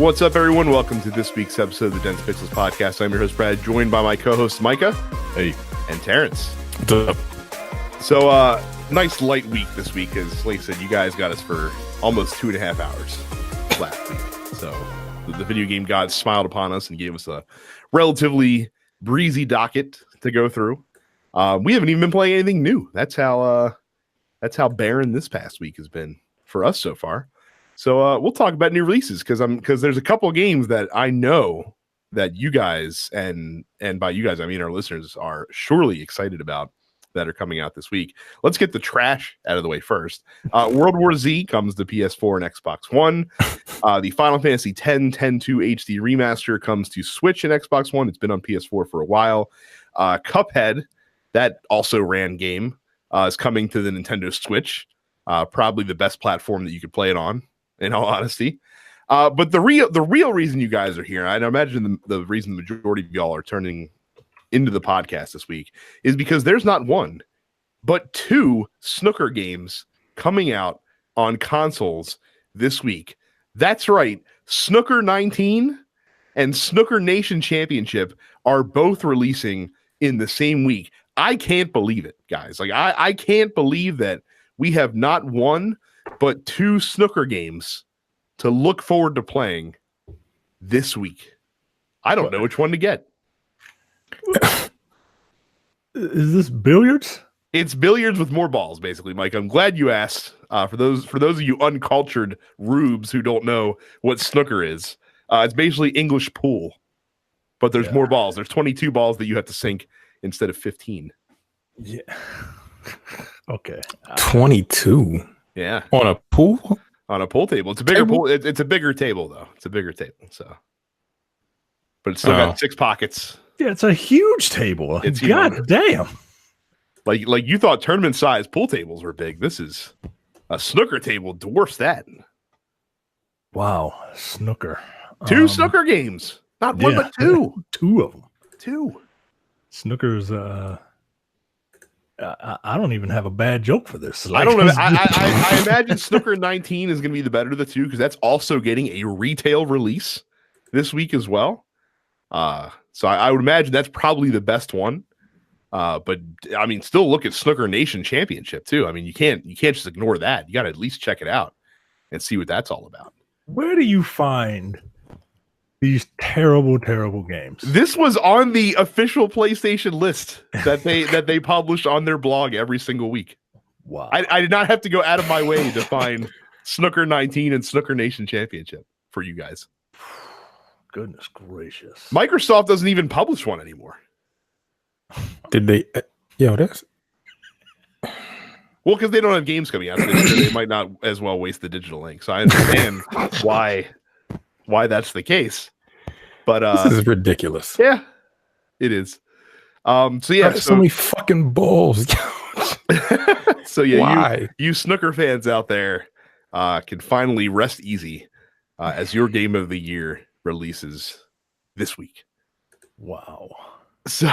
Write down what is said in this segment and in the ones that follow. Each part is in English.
What's up, everyone? Welcome to this week's episode of the Dense Pixels Podcast. I'm your host, Brad, joined by my co-hosts, Micah. Hey. And Terrence. What's up? So, nice light week this week, because, like I said, you guys got us for almost 2.5 hours last week. So, the video game gods smiled upon us and gave us a relatively breezy docket to go through. We haven't even been playing anything new. That's how barren this past week has been for us so far. So we'll talk about new releases because there's a couple of games that I know that you guys and by you guys I mean our listeners are surely excited about that are coming out this week. Let's get the trash out of the way first. World War Z comes to PS4 and Xbox One. The Final Fantasy X 10-2 HD remaster comes to Switch and Xbox One. It's been on PS4 for a while. Cuphead, that also ran game, is coming to the Nintendo Switch. Probably the best platform that you could play it on, in all honesty. But the real reason you guys are here, and I imagine the reason the majority of y'all are turning into the podcast this week, is because there's not one, but two snooker games coming out on consoles this week. That's right. Snooker 19 and Snooker Nation Championship are both releasing in the same week. I can't believe it, guys. Like I can't believe that we have not one, but two snooker games to look forward to playing this week. I don't know which one to get. Is this billiards? It's billiards with more balls, basically, Mike. I'm glad you asked. For those of you uncultured rubes who don't know what snooker is, it's basically English pool, but there's more balls. There's 22 balls that you have to sink instead of 15. Yeah. Okay. 22. Yeah. On a pool? On a pool table. It's a bigger pool. It's a bigger table, though. It's a bigger table. So, but it's still got 6 pockets. Yeah, it's a huge table. It's God damn. Like you thought tournament size pool tables were big. This is a snooker table dwarfs that. Wow. Snooker. 2 snooker games. Not one, but 2. 2 of them. 2. Snooker's I don't even have a bad joke for this. I don't know. I imagine Snooker 19 is going to be the better of the two because that's also getting a retail release this week as well. So I would imagine that's probably the best one. But I mean, still look at Snooker Nation Championship too. I mean, you can't just ignore that. You got to at least check it out and see what that's all about. Where do you find these terrible games? This was on the official PlayStation list that they publish on their blog every single week. Wow. I did not have to go out of my way to find Snooker 19 and Snooker Nation Championship for you guys. Goodness gracious. Microsoft doesn't even publish one anymore. Did they? That's... Well, because they don't have games coming out. So they might not as well waste the digital link. So I understand why that's the case. But this is ridiculous. Yeah, it is. So many fucking balls. So yeah, why? You snooker fans out there can finally rest easy as your game of the year releases this week. Wow. So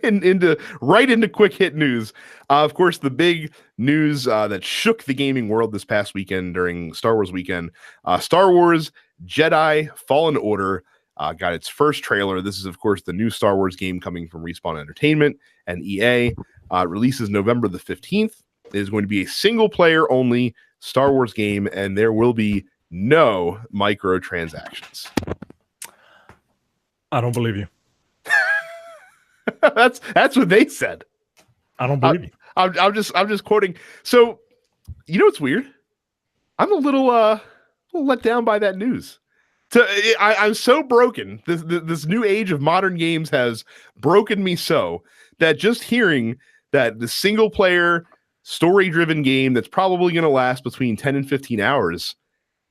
into quick hit news. Of course, the big news that shook the gaming world this past weekend during Star Wars weekend, Star Wars Jedi Fallen Order got its first trailer. This is, of course, the new Star Wars game coming from Respawn Entertainment and EA. Releases November the 15th. It is going to be a single player only Star Wars game, and there will be no microtransactions. I don't believe you. That's what they said. I don't believe you. I'm just quoting. So, you know what's weird? I'm a little let down by that news. I'm so broken. This new age of modern games has broken me so that just hearing that the single player story driven game that's probably going to last between 10 and 15 hours,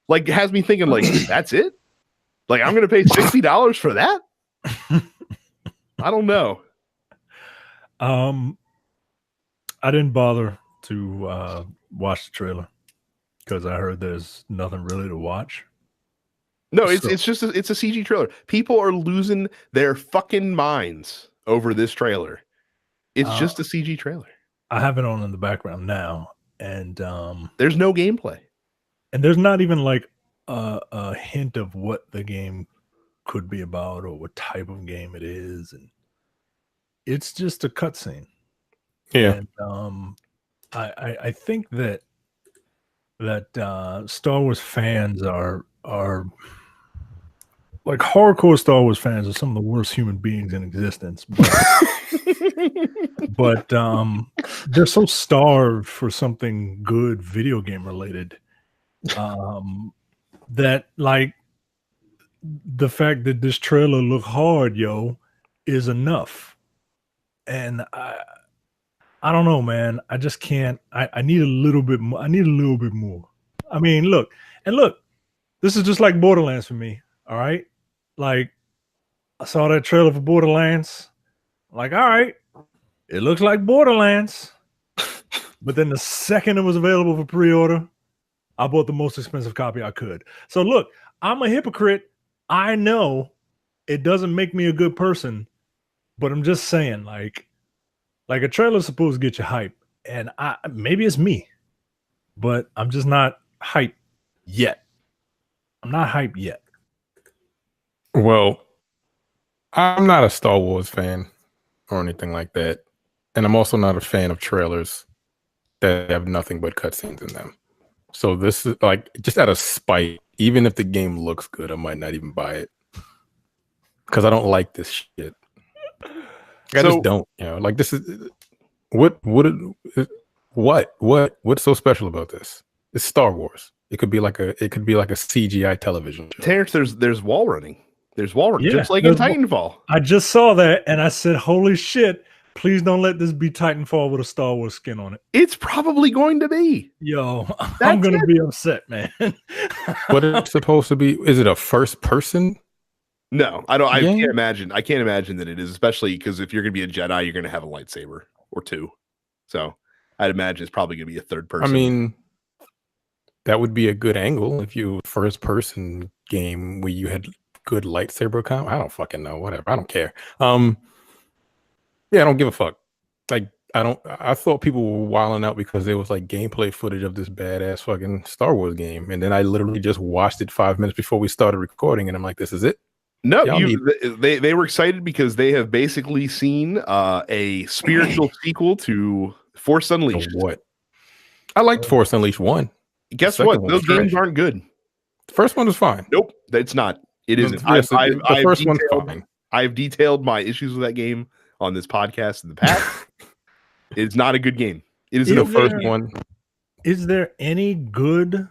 like, has me thinking, like, that's it? Like, I'm going to pay $60 for that? I don't know. I didn't bother to watch the trailer because I heard there's nothing really to watch. No, it's just it's a CG trailer. People are losing their fucking minds over this trailer. It's just a CG trailer. I have it on in the background now, and there's no gameplay, and there's not even like a hint of what the game could be about or what type of game it is, and it's just a cutscene. Yeah. And I think that Star Wars fans are like hardcore Star Wars fans are some of the worst human beings in existence. But they're so starved for something good video game related that like the fact that this trailer look hard, is enough. And I don't know, man. I just can't. I need a little bit more. I need a little bit more. I mean, look, this is just like Borderlands for me. All right. Like, I saw that trailer for Borderlands. Like, all right, it looks like Borderlands. But then the second it was available for pre-order, I bought the most expensive copy I could. So look, I'm a hypocrite. I know it doesn't make me a good person, but I'm just saying, like a trailer's supposed to get you hype. And maybe it's me, but I'm just not hype yet. I'm not hype yet. Well, I'm not a Star Wars fan or anything like that. And I'm also not a fan of trailers that have nothing but cutscenes in them. So this is like just out of spite, even if the game looks good, I might not even buy it. Because I don't like this shit. I just don't, like this is what's so special about this? It's Star Wars. It could be like a CGI television show. Terrence, there's wall running. There's wall running, just like in Titanfall. I just saw that and I said, holy shit, please don't let this be Titanfall with a Star Wars skin on it. It's probably going to be. I'm going to be upset, man. What it's supposed to be? Is it a first person? No, I don't. I can't imagine. I can't imagine that it is, especially because if you're going to be a Jedi, you're going to have a lightsaber or two. So I'd imagine it's probably going to be a third person. I mean, that would be a good angle if you first person game where you had good lightsaber combat. I don't fucking know. Whatever. I don't care. Yeah, I don't give a fuck. Like, I thought people were wilding out because there was like gameplay footage of this badass fucking Star Wars game. And then I literally just watched it 5 minutes before we started recording. And I'm like, this is it? No, they were excited because they have basically seen a spiritual sequel to Force Unleashed. What? I liked Force Unleashed 1. Guess what? Those games aren't good. The first one was fine. Nope, it's not. It isn't. The first one's fine. I've detailed my issues with that game on this podcast in the past. It's not a good game. It is the first one. Is there any good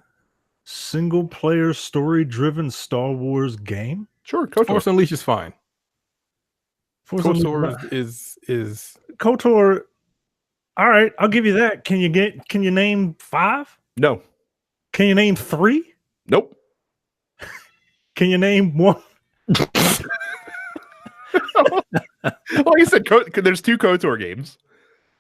single player story driven Star Wars game? Sure, KOTOR. Force Unleashed is fine. KOTOR is KOTOR. All right, I'll give you that. Can you name 5? No. Can you name 3? Nope. Can you name 1? Like I said, there's 2 KOTOR games.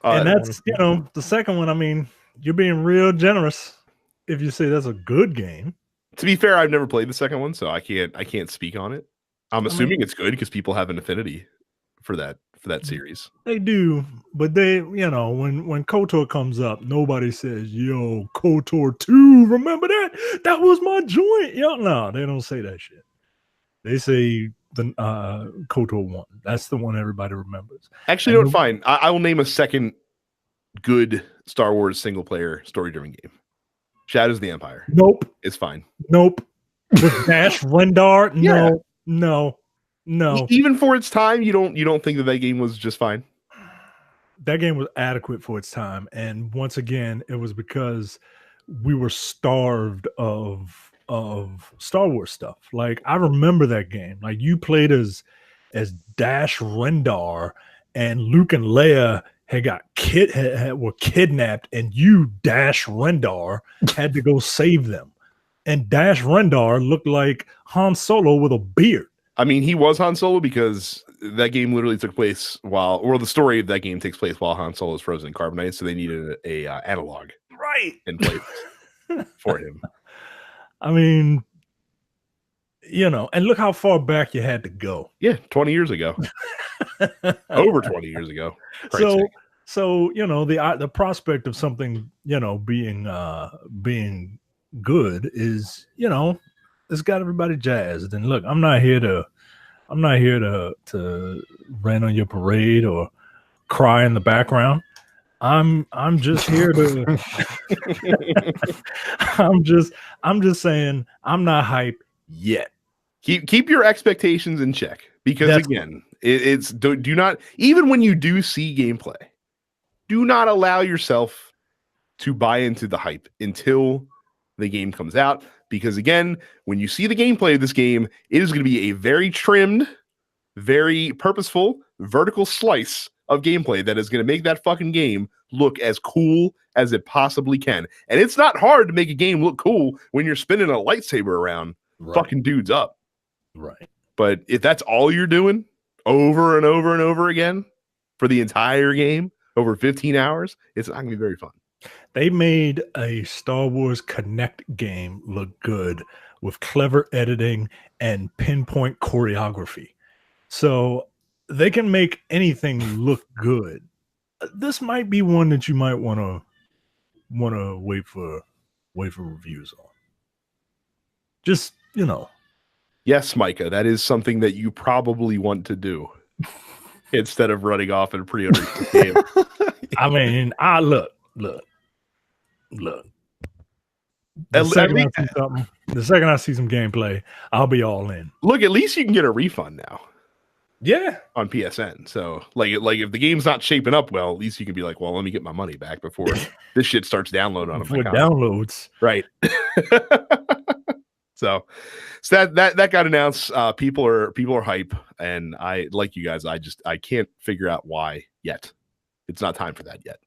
And that's, the second one, I mean, you're being real generous if you say that's a good game. To be fair, I've never played the second one, so I can't speak on it. I'm assuming it's good because people have an affinity for that series. They do, but they, when KOTOR comes up, nobody says, "Yo, KOTOR 2, remember that? That was my joint." No, they don't say that shit. They say the KOTOR 1. That's the one everybody remembers. Actually, fine. I will name a second good Star Wars single player story driven game. Shadows of the Empire. Nope. It's fine. Nope. With Dash Rendar? Yeah. No. Even for its time, you don't think that game was just fine? That game was adequate for its time. And once again, it was because we were starved of Star Wars stuff. Like, I remember that game. Like, you played as Dash Rendar, and Luke and Leia were kidnapped, and you, Dash Rendar, had to go save them. And Dash Rendar looked like Han Solo with a beard. I mean, he was Han Solo because that game literally took place the story of that game takes place while Han Solo is frozen in carbonite, so they needed a analog, right, in place for him. I mean, and look how far back you had to go. Yeah, 20 years ago. Over 20 years ago. So the prospect of something being good is it's got everybody jazzed. And look, I'm not here to rain on your parade or cry in the background. I'm just here to I'm just saying I'm not hype yet. Keep your expectations in check, because again, it's do not, even when you do see gameplay, do not allow yourself to buy into the hype until the game comes out, because again, when you see the gameplay of this game, it is going to be a very trimmed, very purposeful vertical slice of gameplay that is going to make that fucking game look as cool as it possibly can. And it's not hard to make a game look cool when you're spinning a lightsaber around fucking dudes up. Right. But if that's all you're doing over and over and over again for the entire game over 15 hours, it's not going to be very fun. They made a Star Wars Connect game look good with clever editing and pinpoint choreography. So they can make anything look good. This might be one that you might want to wait for reviews on. Just, Yes, Micah, that is something that you probably want to do instead of running off and pre-ordering the game. I mean, look. The second I see some gameplay, I'll be all in. Look, at least you can get a refund now. Yeah, on PSN. So like if the game's not shaping up well, at least you can be like, well, let me get my money back before this shit starts downloading on before downloads. Right. So that got announced. People are hype, and I, like you guys, I can't figure out why yet. It's not time for that yet.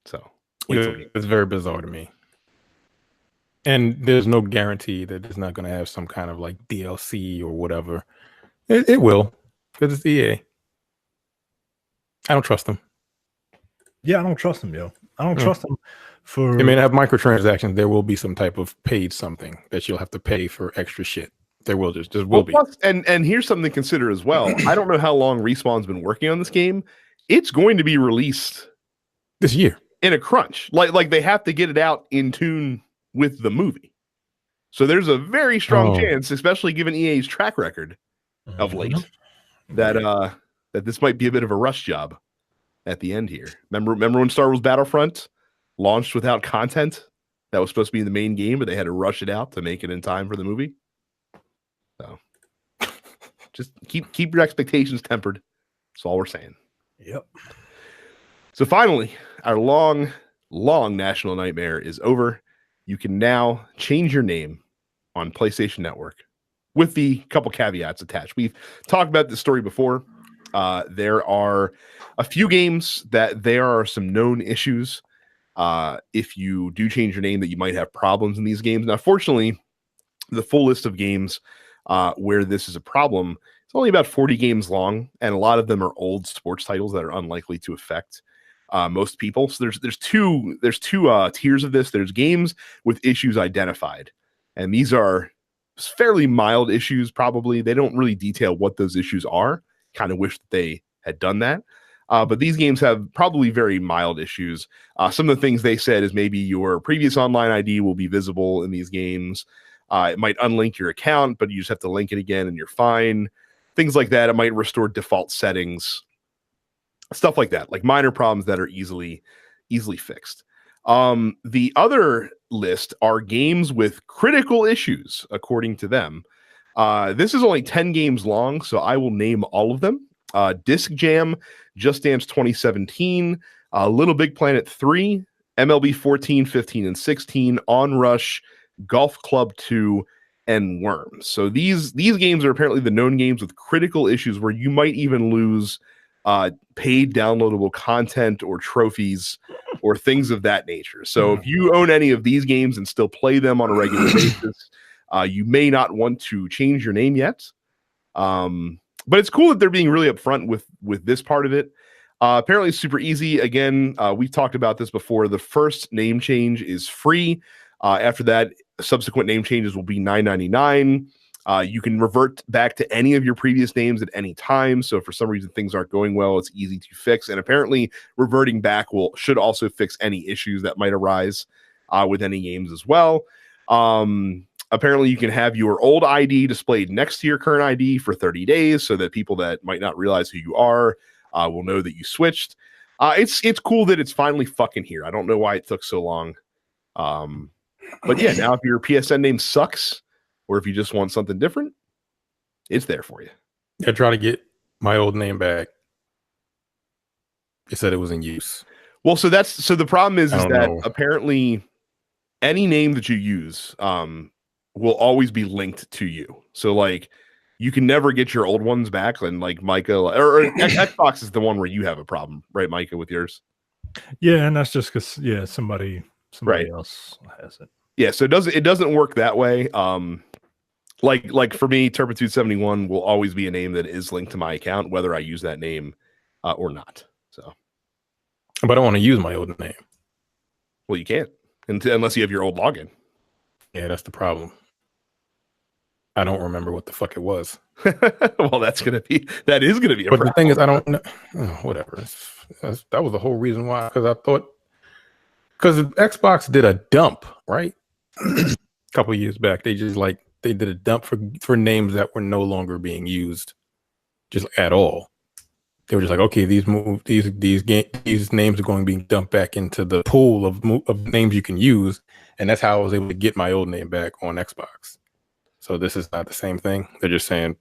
So it's very bizarre to me. And there's no guarantee that it's not going to have some kind of like DLC or whatever. It will, because it's EA. I don't trust them. Yeah, I don't trust them, yo. I don't trust them for... They may have microtransactions. There will be some type of paid something that you'll have to pay for extra shit. There will just will be. Plus, and here's something to consider as well. I don't know how long Respawn's been working on this game. It's going to be released this year in a crunch. Like they have to get it out in tune with the movie. So there's a very strong chance, especially given EA's track record of late, that this might be a bit of a rush job at the end here. Remember when Star Wars Battlefront launched without content that was supposed to be in the main game, but they had to rush it out to make it in time for the movie? So just keep your expectations tempered. That's all we're saying. Yep. So finally, our long national nightmare is over. You can now change your name on PlayStation Network with the couple caveats attached. We've talked about this story before. There are a few games that there are some known issues. If you do change your name, that you might have problems in these games. Now, fortunately, the full list of games where this is a problem, it's only about 40 games long, and a lot of them are old sports titles that are unlikely to affect most people. So there's two tiers of this. There's games with issues identified, and these are fairly mild issues. Probably they don't really detail what those issues are. Kind of wish that they had done that. But these games have probably very mild issues. Some of the things they said is maybe your previous online ID will be visible in these games. It might unlink your account, but you just have to link it again and you're fine. Things like that. It might restore default settings. Stuff like that, like minor problems that are easily fixed. The other list are games with critical issues, according to them. This is only 10 games long, so I will name all of them. Disc Jam, Just Dance 2017, Little Big Planet 3, MLB 14, 15, and 16, Onrush, Golf Club 2, and Worms. So these games are apparently the known games with critical issues where you might even lose paid downloadable content or trophies or things of that nature. So if you own any of these games and still play them on a regular basis, you may not want to change your name yet. But it's cool that they're being really upfront with this part of it. Apparently it's super easy. Again, we've talked about this before. The first name change is free. After that, subsequent name changes will be $9.99. You can revert back to any of your previous names at any time. So if for some reason things aren't going well, it's easy to fix. And apparently reverting back should also fix any issues that might arise with any games as well. apparently you can have your old ID displayed next to your current ID for 30 days so that people that might not realize who you are will know that you switched. It's cool that it's finally fucking here. I don't know why it took so long. But yeah, now if your PSN name sucks or if you just want something different, it's there for you. I try to get my old name back. It said it was in use. Well, so the problem is that know. apparently any name that you use will always be linked to you. So like you can never get your old ones back. And like Micah or Xbox is the one where you have a problem, right, Micah, with yours? Yeah, and that's just because somebody Right. else has it. Yeah, so it doesn't work that way. Like for me, Turpitude 71 will always be a name that is linked to my account, whether I use that name or not. So, but I don't want to use my old name. Well, you can't unless you have your old login. Yeah, that's the problem. I don't remember what the fuck it was. Well, that is gonna be a But problem. the thing is, I don't know. Whatever. That was the whole reason why. Because Xbox did a dump, right? A couple of years back, they did a dump for names that were no longer being used, just at all. They were just like, okay, these names are going to be dumped back into the pool of names you can use, and that's how I was able to get my old name back on Xbox. So this is not the same thing. They're just saying.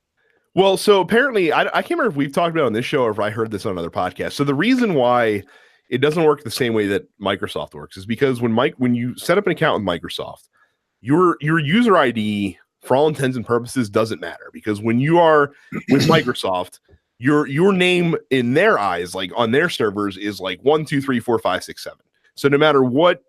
Well, so apparently, I can't remember if we've talked about it on this show or if I heard this on another podcast. So the reason why it doesn't work the same way that Microsoft works is because when you set up an account with Microsoft, your user ID, for all intents and purposes, doesn't matter, because when you are with Microsoft, your name in their eyes, like on their servers, is like 1, 2, 3, 4, 5, 6, 7. So no matter what,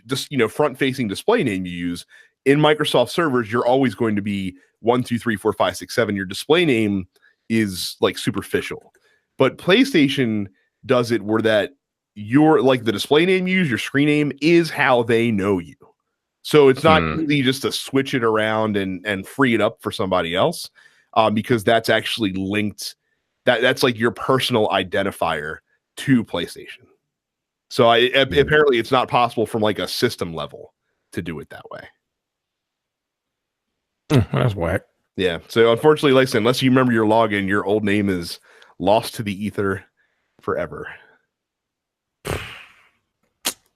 just front-facing display name you use in Microsoft servers, you're always going to be 1, 2, 3, 4, 5, 6, 7. Your display name is like superficial, but PlayStation does it where that your like the display name you use, your screen name, is how they know you. So it's not easy just to switch it around and free it up for somebody else, because that's actually linked. That's like your personal identifier to PlayStation. So apparently it's not possible from like a system level to do it that way. That's whack. Yeah. So unfortunately, like I said, unless you remember your login, your old name is lost to the ether forever.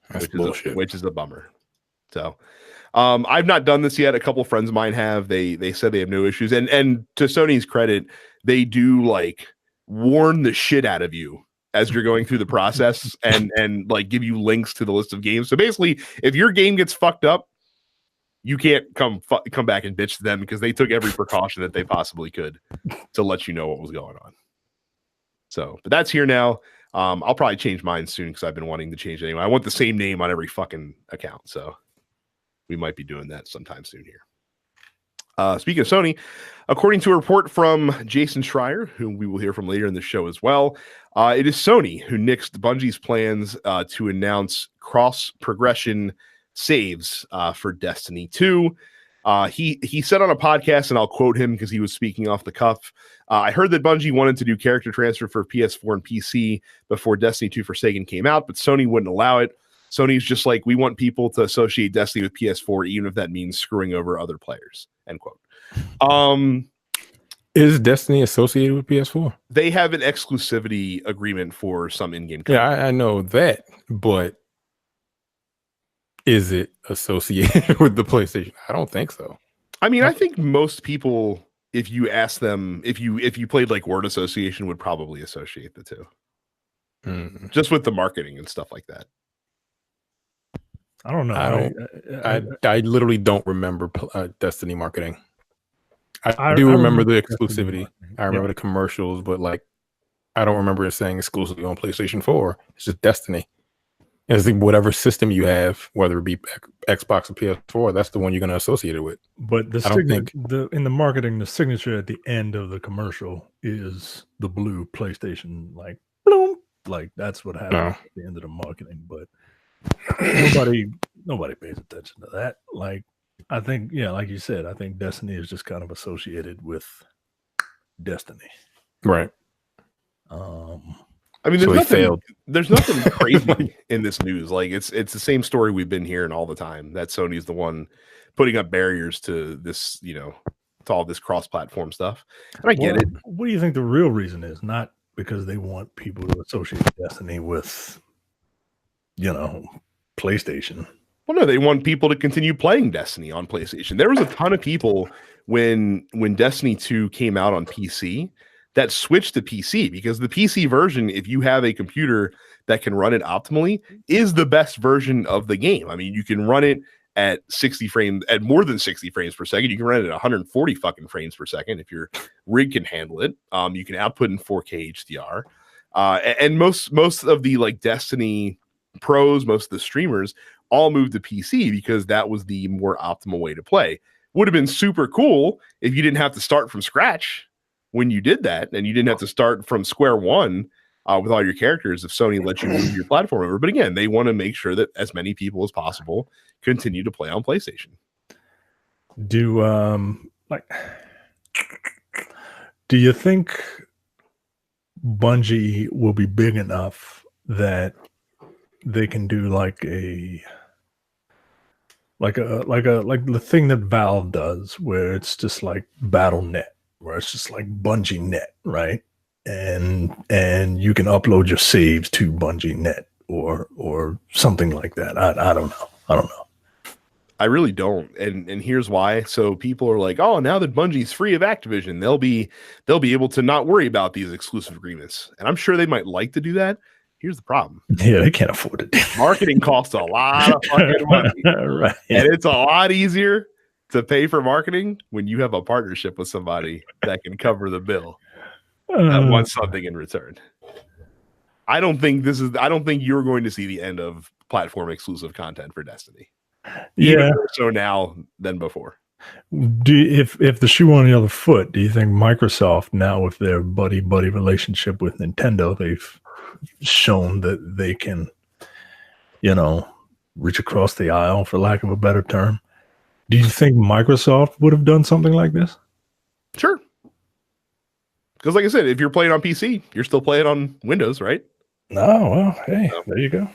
That's bullshit. Which is a bummer. So I've not done this yet. A couple of friends of mine have. They said they have no issues. And to Sony's credit, they do like warn the shit out of you as you're going through the process and like give you links to the list of games. So basically, if your game gets fucked up, you can't come back and bitch to them, because they took every precaution that they possibly could to let you know what was going on. So, but that's here now. I'll probably change mine soon because I've been wanting to change it anyway. I want the same name on every fucking account. So we might be doing that sometime soon here. Speaking of Sony, according to a report from Jason Schreier, whom we will hear from later in the show as well, it is Sony who nixed Bungie's plans to announce cross-progression saves for Destiny 2. He said on a podcast, and I'll quote him because he was speaking off the cuff, I heard that Bungie wanted to do character transfer for PS4 and PC before Destiny 2 Forsaken came out, but Sony wouldn't allow it. Sony's just like, we want people to associate Destiny with PS4, even if that means screwing over other players, end quote. Is Destiny associated with PS4? They have an exclusivity agreement for some in-game content. Yeah, I know that, but is it associated with the PlayStation? I don't think so. I mean, I think most people, if you ask them, if you played like word association, would probably associate the two. Just with the marketing and stuff like that. I don't know. I literally don't remember Destiny marketing. I do remember the exclusivity. I remember the commercials, but like, I don't remember it saying exclusively on PlayStation 4. It's just Destiny. It's like whatever system you have, whether it be Xbox or PS4, that's the one you're going to associate it with. But in the marketing, the signature at the end of the commercial is the blue PlayStation, like bloom, like that's what happens at the end of the marketing. But nobody pays attention to that. Like, I think, like you said, I think Destiny is just kind of associated with Destiny, right? I mean, So there's he nothing. failed. There's nothing crazy in this news. Like it's the same story we've been hearing all the time. That Sony's the one putting up barriers to this, to all this cross-platform stuff. And I get it. What do you think the real reason is? Not because they want people to associate Destiny with, PlayStation. Well, no, they want people to continue playing Destiny on PlayStation. There was a ton of people when Destiny 2 came out on PC that switched to PC because the PC version, if you have a computer that can run it optimally, is the best version of the game. I mean, you can run it at 60 frames, at more than 60 frames per second. You can run it at 140 fucking frames per second if your rig can handle it. You can output in 4K HDR. And most of the like Destiny pros, most of the streamers all moved to PC because that was the more optimal way to play. Would have been super cool if you didn't have to start from scratch when you did that, and you didn't have to start from square one with all your characters if Sony lets you move your platform over. But again, they want to make sure that as many people as possible continue to play on PlayStation. Do you think Bungie will be big enough that they can do like the thing that Valve does, where it's just like Battle.net, where it's just like Bungie Net, right? And you can upload your saves to Bungie Net or something like that. I don't know. I really don't, and here's why. So people are like, oh, now that Bungie's free of Activision, they'll be able to not worry about these exclusive agreements. And I'm sure they might like to do that. Here's the problem. Yeah, they can't afford it. Marketing costs a lot of fucking money. Right. And it's a lot easier to pay for marketing when you have a partnership with somebody that can cover the bill and wants something in return. I don't think you're going to see the end of platform exclusive content for Destiny. Even more so now than before. If the shoe on the other foot, do you think Microsoft now, with their buddy relationship with Nintendo, they've shown that they can, reach across the aisle, for lack of a better term? Do you think Microsoft would have done something like this? Sure. Because like I said, if you're playing on PC, you're still playing on Windows, right? Oh, well, hey, there you go.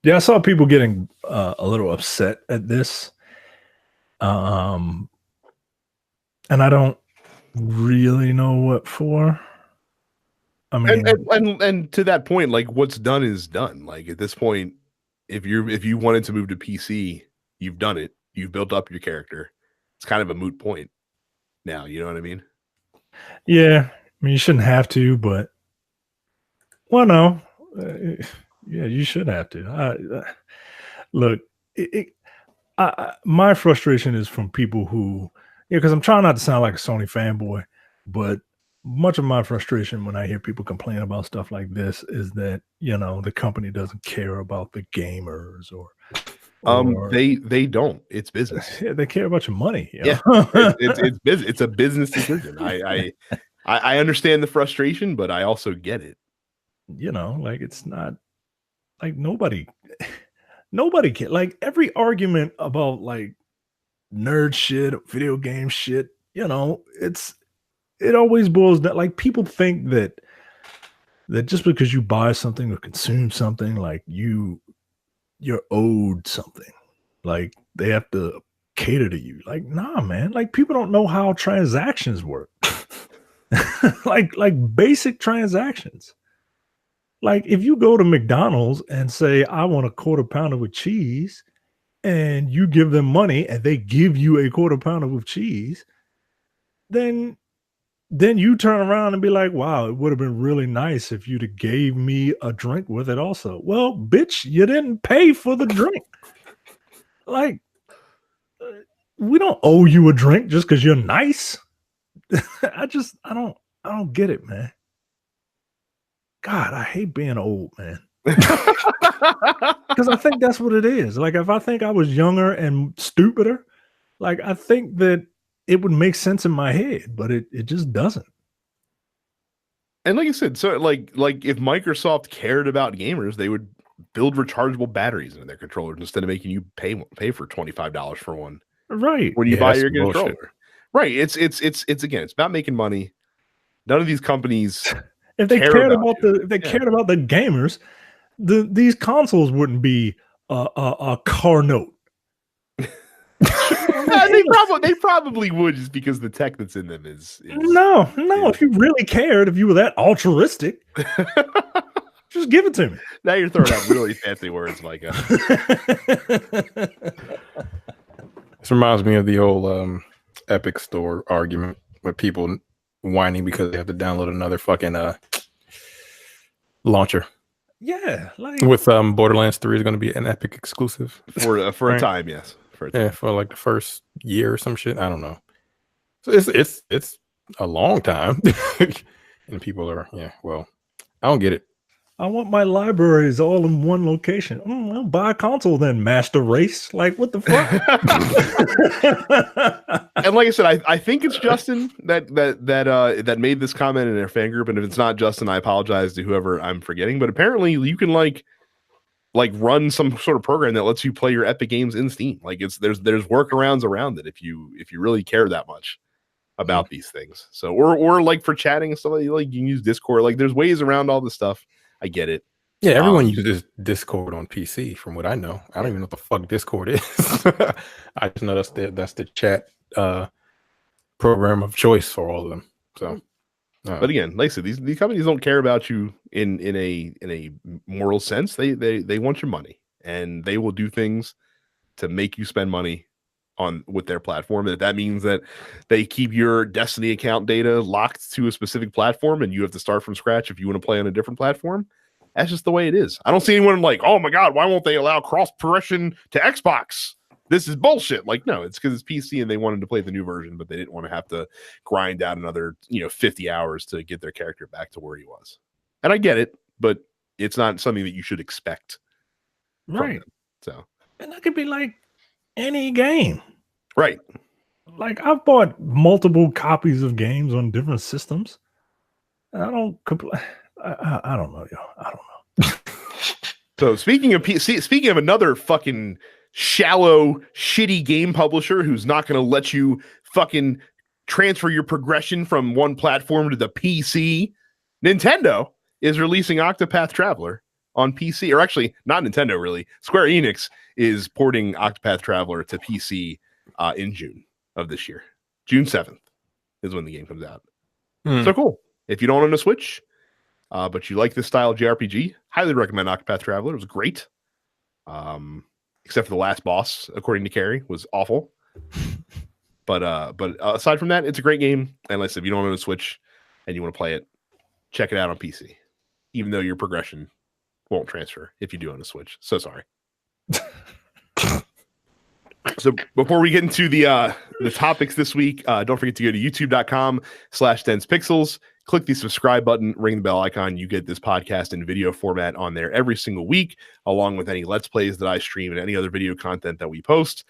Yeah, I saw people getting a little upset at this. And I don't really know what for. I mean, and to that point, like what's done is done. Like at this point, if you wanted to move to PC, you've done it. You've built up your character. It's kind of a moot point now. You know what I mean? Yeah, I mean you shouldn't have to, but no, yeah, you should have to. Look, my frustration is from people who, because I'm trying not to sound like a Sony fanboy, but much of my frustration when I hear people complain about stuff like this is that, the company doesn't care about the gamers or they don't. It's business. Yeah, they care about your money. Yeah, it's business. It's a business decision. I understand the frustration, but I also get it. Like it's not like nobody can, like every argument about like nerd shit, video game shit, it always boils down, like people think that just because you buy something or consume something, like you're owed something, like they have to cater to you. Like, nah, man, like people don't know how transactions work. like basic transactions. Like if you go to McDonald's and say, I want a quarter pounder with cheese, and you give them money and they give you a quarter pounder with cheese, then you turn around and be like, wow, it would have been really nice if you'd have gave me a drink with it also. Well, bitch, you didn't pay for the drink. Like, we don't owe you a drink just because you're nice. I don't get it, man. God, I hate being old, man. Because I think that's what it is. Like, if I think I was younger and stupider, like I think that it would make sense in my head, but it just doesn't. And like I said, so like if Microsoft cared about gamers, they would build rechargeable batteries into their controllers instead of making you pay for $25 for one. Right. When you buy your controller. Right. It's again, it's about making money. None of these companies If they care cared about about you. the, if they cared about the gamers, these consoles wouldn't be a car note. They probably would, just because the tech that's in them is No. If you really cared, if you were that altruistic, just give it to me. Now you're throwing out really fancy words, Micah. This reminds me of the old Epic Store argument with people whining because they have to download another fucking launcher. Yeah, like With Borderlands 3 is going to be an Epic exclusive for right? a time, yes. For like the first year or some shit. I don't know. So it's a long time, and people are well. I don't get it. I want my libraries all in one location. I'll buy a console then, Master Race. Like, what the fuck? And like I said, I think it's Justin that made this comment in their fan group. And if it's not Justin, I apologize to whoever I'm forgetting. But apparently, you can like run some sort of program that lets you play your Epic games in Steam. Like there's workarounds around it if you really care that much about these things. So or like for chatting and stuff, like you can use Discord. Like there's ways around all this stuff. I get it. Yeah, everyone uses Discord on PC, from what I know. I don't even know what the fuck Discord is. I just know that's the chat program of choice for all of them. So, but again, like I said, these companies don't care about you in a moral sense. They want your money, and they will do things to make you spend money with their platform. And if that means that they keep your Destiny account data locked to a specific platform and you have to start from scratch if you want to play on a different platform, that's just the way it is. I don't see anyone like, oh my God, why won't they allow cross progression to Xbox? This is bullshit. Like, no, it's because it's PC and they wanted to play the new version, but they didn't want to have to grind out another 50 hours to get their character back to where he was. And I get it, but it's not something that you should expect. Right. So, and that could be like any game. Right. Like I've bought multiple copies of games on different systems. I don't I don't know, yo. I don't know. So speaking of another fucking shallow, shitty game publisher who's not going to let you fucking transfer your progression from one platform to the PC, Nintendo is releasing Octopath Traveler on PC. Or actually, not Nintendo, really. Square Enix is porting Octopath Traveler to PC in June of this year. June 7th is when the game comes out. So cool. If you don't own a Switch, but you like this style of JRPG, highly recommend Octopath Traveler. It was great. Except for the last boss, according to Carrie, was awful. But aside from that, it's a great game. And like I said, if you don't own a Switch and you want to play it, check it out on PC. Even though your progression won't transfer if you do own a Switch. So sorry. So before we get into the topics this week, don't forget to go to youtube.com/densepixels. Click the subscribe button, ring the bell icon. You get this podcast in video format on there every single week, along with any Let's Plays that I stream and any other video content that we post.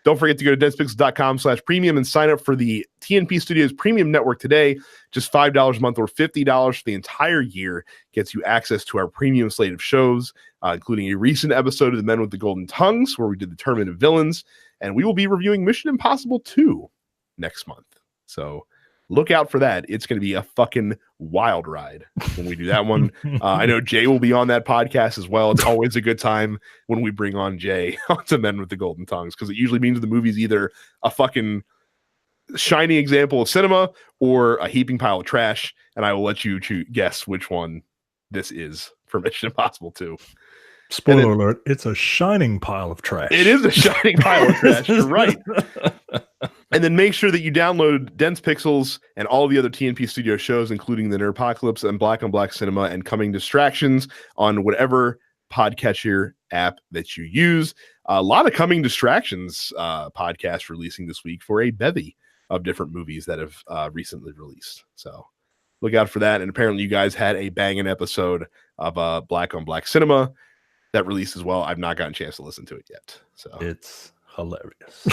Don't forget to go to densepixels.com/premium and sign up for the TNP Studios Premium Network today. Just $5 a month or $50 for the entire year gets you access to our premium slate of shows, including a recent episode of The Men with the Golden Tongues, where we did the Tournament of Villains, and we will be reviewing Mission Impossible 2 next month. So look out for that. It's going to be a fucking wild ride when we do that one. I know Jay will be on that podcast as well. It's always a good time when we bring on Jay onto Men with the Golden Tongues, because it usually means the movie's either a fucking shining example of cinema or a heaping pile of trash, and I will let you guess which one this is for Mission Impossible 2. Spoiler alert, it's a shining pile of trash. It is a shining pile of trash. You're right. And then make sure that you download Dense Pixels and all the other TNP Studio shows, including the Nerdpocalypse and Black on Black Cinema and Coming Distractions on whatever podcatcher app that you use. A lot of Coming Distractions podcasts releasing this week for a bevy of different movies that have recently released. So look out for that. And apparently you guys had a banging episode of Black on Black Cinema that released as well. I've not gotten a chance to listen to it yet. So it's hilarious.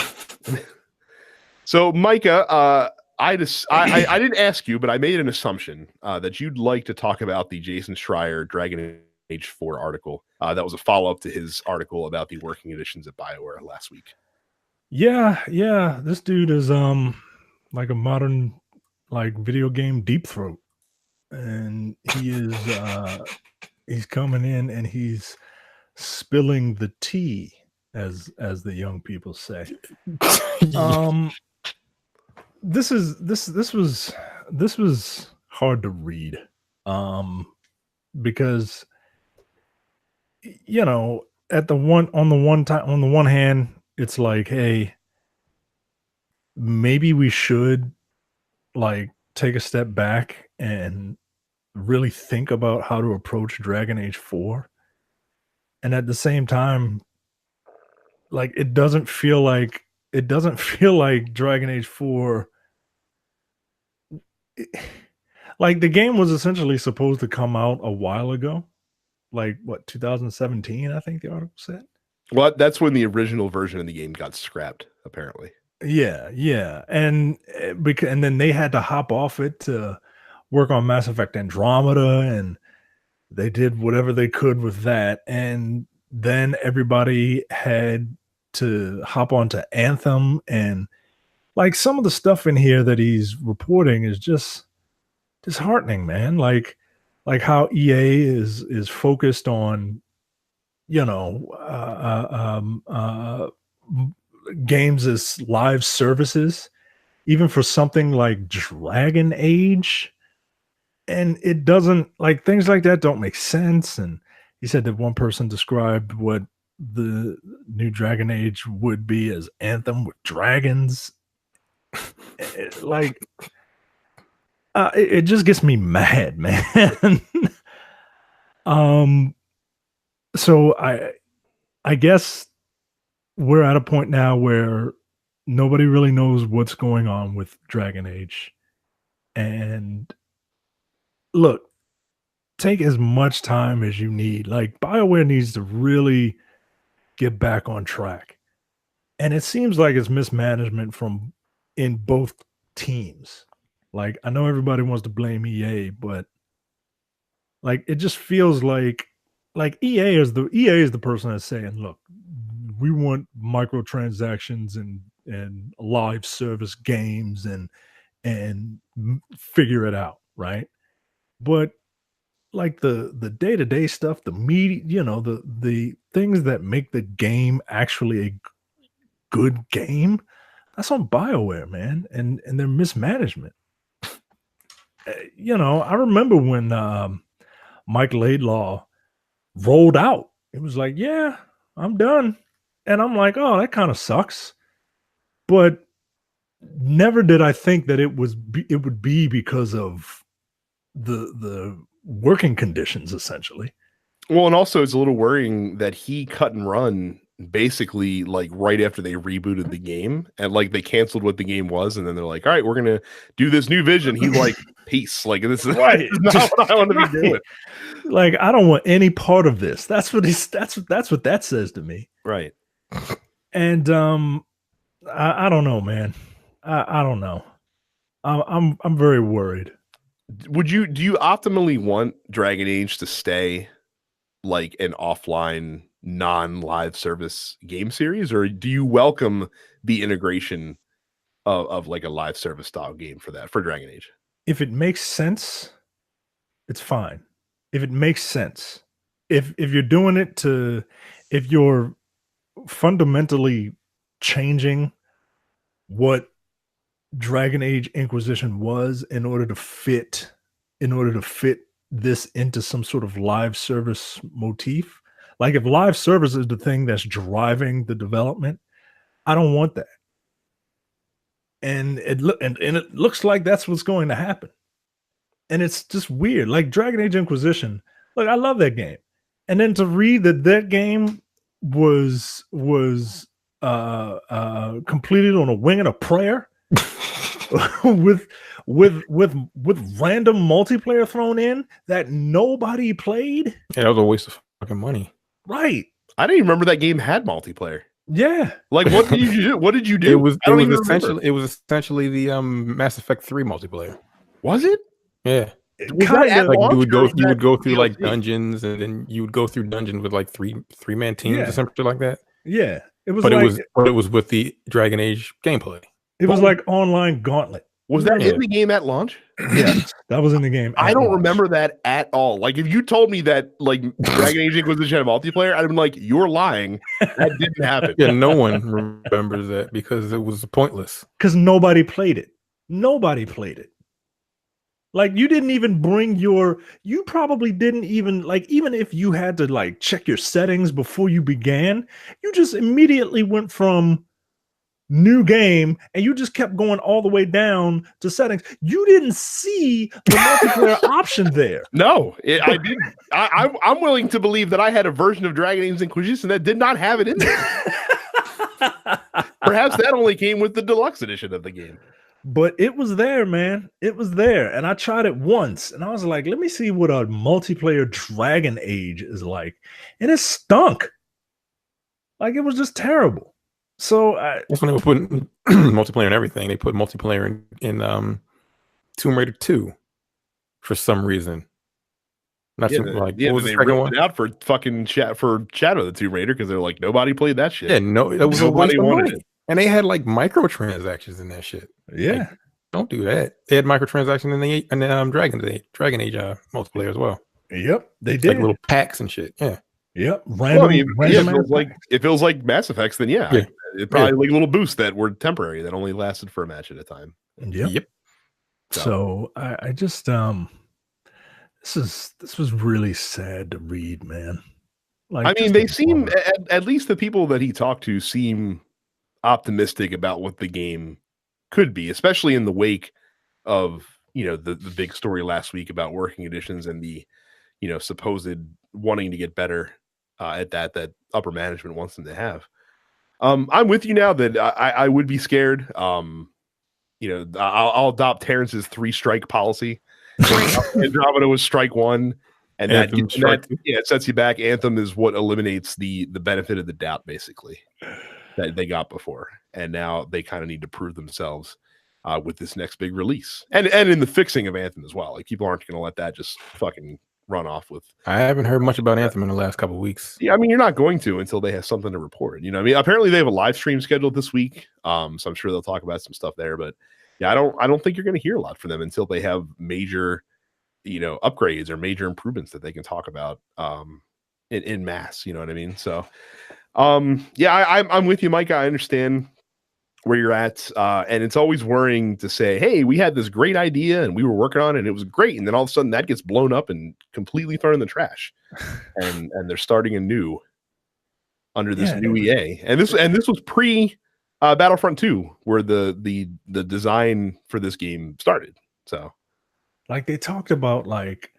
So Micah, I didn't ask you, but I made an assumption that you'd like to talk about the Jason Schreier Dragon Age 4 article. That was a follow-up to his article about the working editions at BioWare last week. Yeah. This dude is like a modern like video game deep throat. and he's coming in and he's spilling the tea, as the young people say. This was hard to read, because on the one hand, it's like, hey, maybe we should like take a step back and really think about how to approach Dragon Age 4. And at the same time, like it doesn't feel like Dragon Age 4, like the game was essentially supposed to come out a while ago. Like what, 2017, I think the article said. Well, that's when the original version of the game got scrapped, apparently. Yeah. And then they had to hop off it to work on Mass Effect Andromeda, and they did whatever they could with that. And then everybody had to hop onto Anthem, and like some of the stuff in here that he's reporting is just disheartening, man. Like how EA is focused on, games as live services, even for something like Dragon Age. And it doesn't, like, things like that don't make sense. And he said that one person described what the new Dragon Age would be as Anthem with dragons. It just gets me mad, man. So I guess we're at a point now where nobody really knows what's going on with Dragon Age. And look, take as much time as you need. Like, BioWare needs to really get back on track. And it seems like it's mismanagement in both teams. Like, I know everybody wants to blame EA, but like it just feels like EA is the person that's saying, look, we want microtransactions and live service games and figure it out, right? But like the day-to-day stuff, the media, the things that make the game actually a good game, that's on BioWare, man, and their mismanagement. I remember when Mike Laidlaw rolled out. It was like, yeah, I'm done. And I'm like, oh, that kind of sucks. But never did I think that it would be because of the working conditions, essentially. Well, and also it's a little worrying that he cut and run basically like right after they rebooted the game, and like they canceled what the game was, and then they're like, all right, we're gonna do this new vision. He's like, peace. Like, this is right. not what I want to be doing. Like, I don't want any part of this. That's what that says to me. Right. And I don't know, man. I don't know. I'm very worried. Do you optimally want Dragon Age to stay like an offline, non-live service game series, or do you welcome the integration of like a live service style game for Dragon Age? If it makes sense, it's fine. If it makes sense, if you're doing it if you're fundamentally changing what Dragon Age Inquisition was in order to fit this into some sort of live service motif. Like, if live service is the thing that's driving the development, I don't want that. And it looks like that's what's going to happen. And it's just weird. Like Dragon Age Inquisition, like, I love that game. And then to read that game was completed on a wing and a prayer with random multiplayer thrown in that nobody played. Yeah, that was a waste of fucking money. Right. I didn't even remember that game had multiplayer. Yeah. Like, what did you do? What did you do? It was essentially the Mass Effect 3 multiplayer. Was it? Yeah. Like you would go through like dungeons, and then you would go through dungeons with like three-man teams or something like that. Yeah. It was with the Dragon Age gameplay. It was like online Gauntlet. Was that in the game at launch? Yes, that was in the game. I don't launch. remember that at all. Like, if you told me that, like, Dragon Age Inquisition had multiplayer, I'd have been like, you're lying. That didn't happen. Yeah, no one remembers that because it was pointless. Because nobody played it. Nobody played it. Like, you didn't even bring you probably didn't even, like, even if you had to, like, check your settings before you began, you just immediately went from new game and you just kept going all the way down to settings. You didn't see the multiplayer option there. No, I didn't. I'm willing to believe that I had a version of Dragon Age Inquisition that did not have it in there. Perhaps that only came with the deluxe edition of the game. But it was there, man. It was there. And I tried it once and I was like, let me see what a multiplayer Dragon Age is like. And it stunk. Like, it was just terrible. So that's when they were putting multiplayer and everything. They put multiplayer in Tomb Raider 2 for some reason. What was the second one? Out for fucking for Shadow of the Tomb Raider because they're like, nobody played that shit. Yeah, no, that was nobody wanted it. And they had like microtransactions in that shit. Yeah, like, don't do that. They had microtransactions in the Dragon Age multiplayer as well. Yep, they did like little packs and shit. Yeah. Yep. Random, it feels like Mass Effects. Then it probably like little boosts that were temporary that only lasted for a match at a time. Yep. So I just this was really sad to read, man. Like, I mean, they seem at least the people that he talked to seem optimistic about what the game could be, especially in the wake of the big story last week about working editions and the supposed wanting to get better at that upper management wants them to have. I'm with you now that I would be scared. I'll adopt Terrence's 3-strike policy. Andromeda was strike 1, and it sets you back. Anthem is what eliminates the benefit of the doubt, basically, that they got before, and now they kind of need to prove themselves with this next big release, and in the fixing of Anthem as well. Like, people aren't going to let that just fucking run off with. I haven't heard much about Anthem in the last couple of weeks. Yeah, I mean, you're not going to until they have something to report. I mean, apparently they have a live stream scheduled this week, so I'm sure they'll talk about some stuff there. But yeah, I don't think you're going to hear a lot from them until they have major, upgrades or major improvements that they can talk about in mass. You know what I mean? So, yeah, I'm with you, Mike. I understand where you're at, and it's always worrying to say, hey, we had this great idea and we were working on it and it was great, and then all of a sudden that gets blown up and completely thrown in the trash, and they're starting anew under this new EA, and this was pre Battlefront 2 where the design for this game started. So, like, they talked about like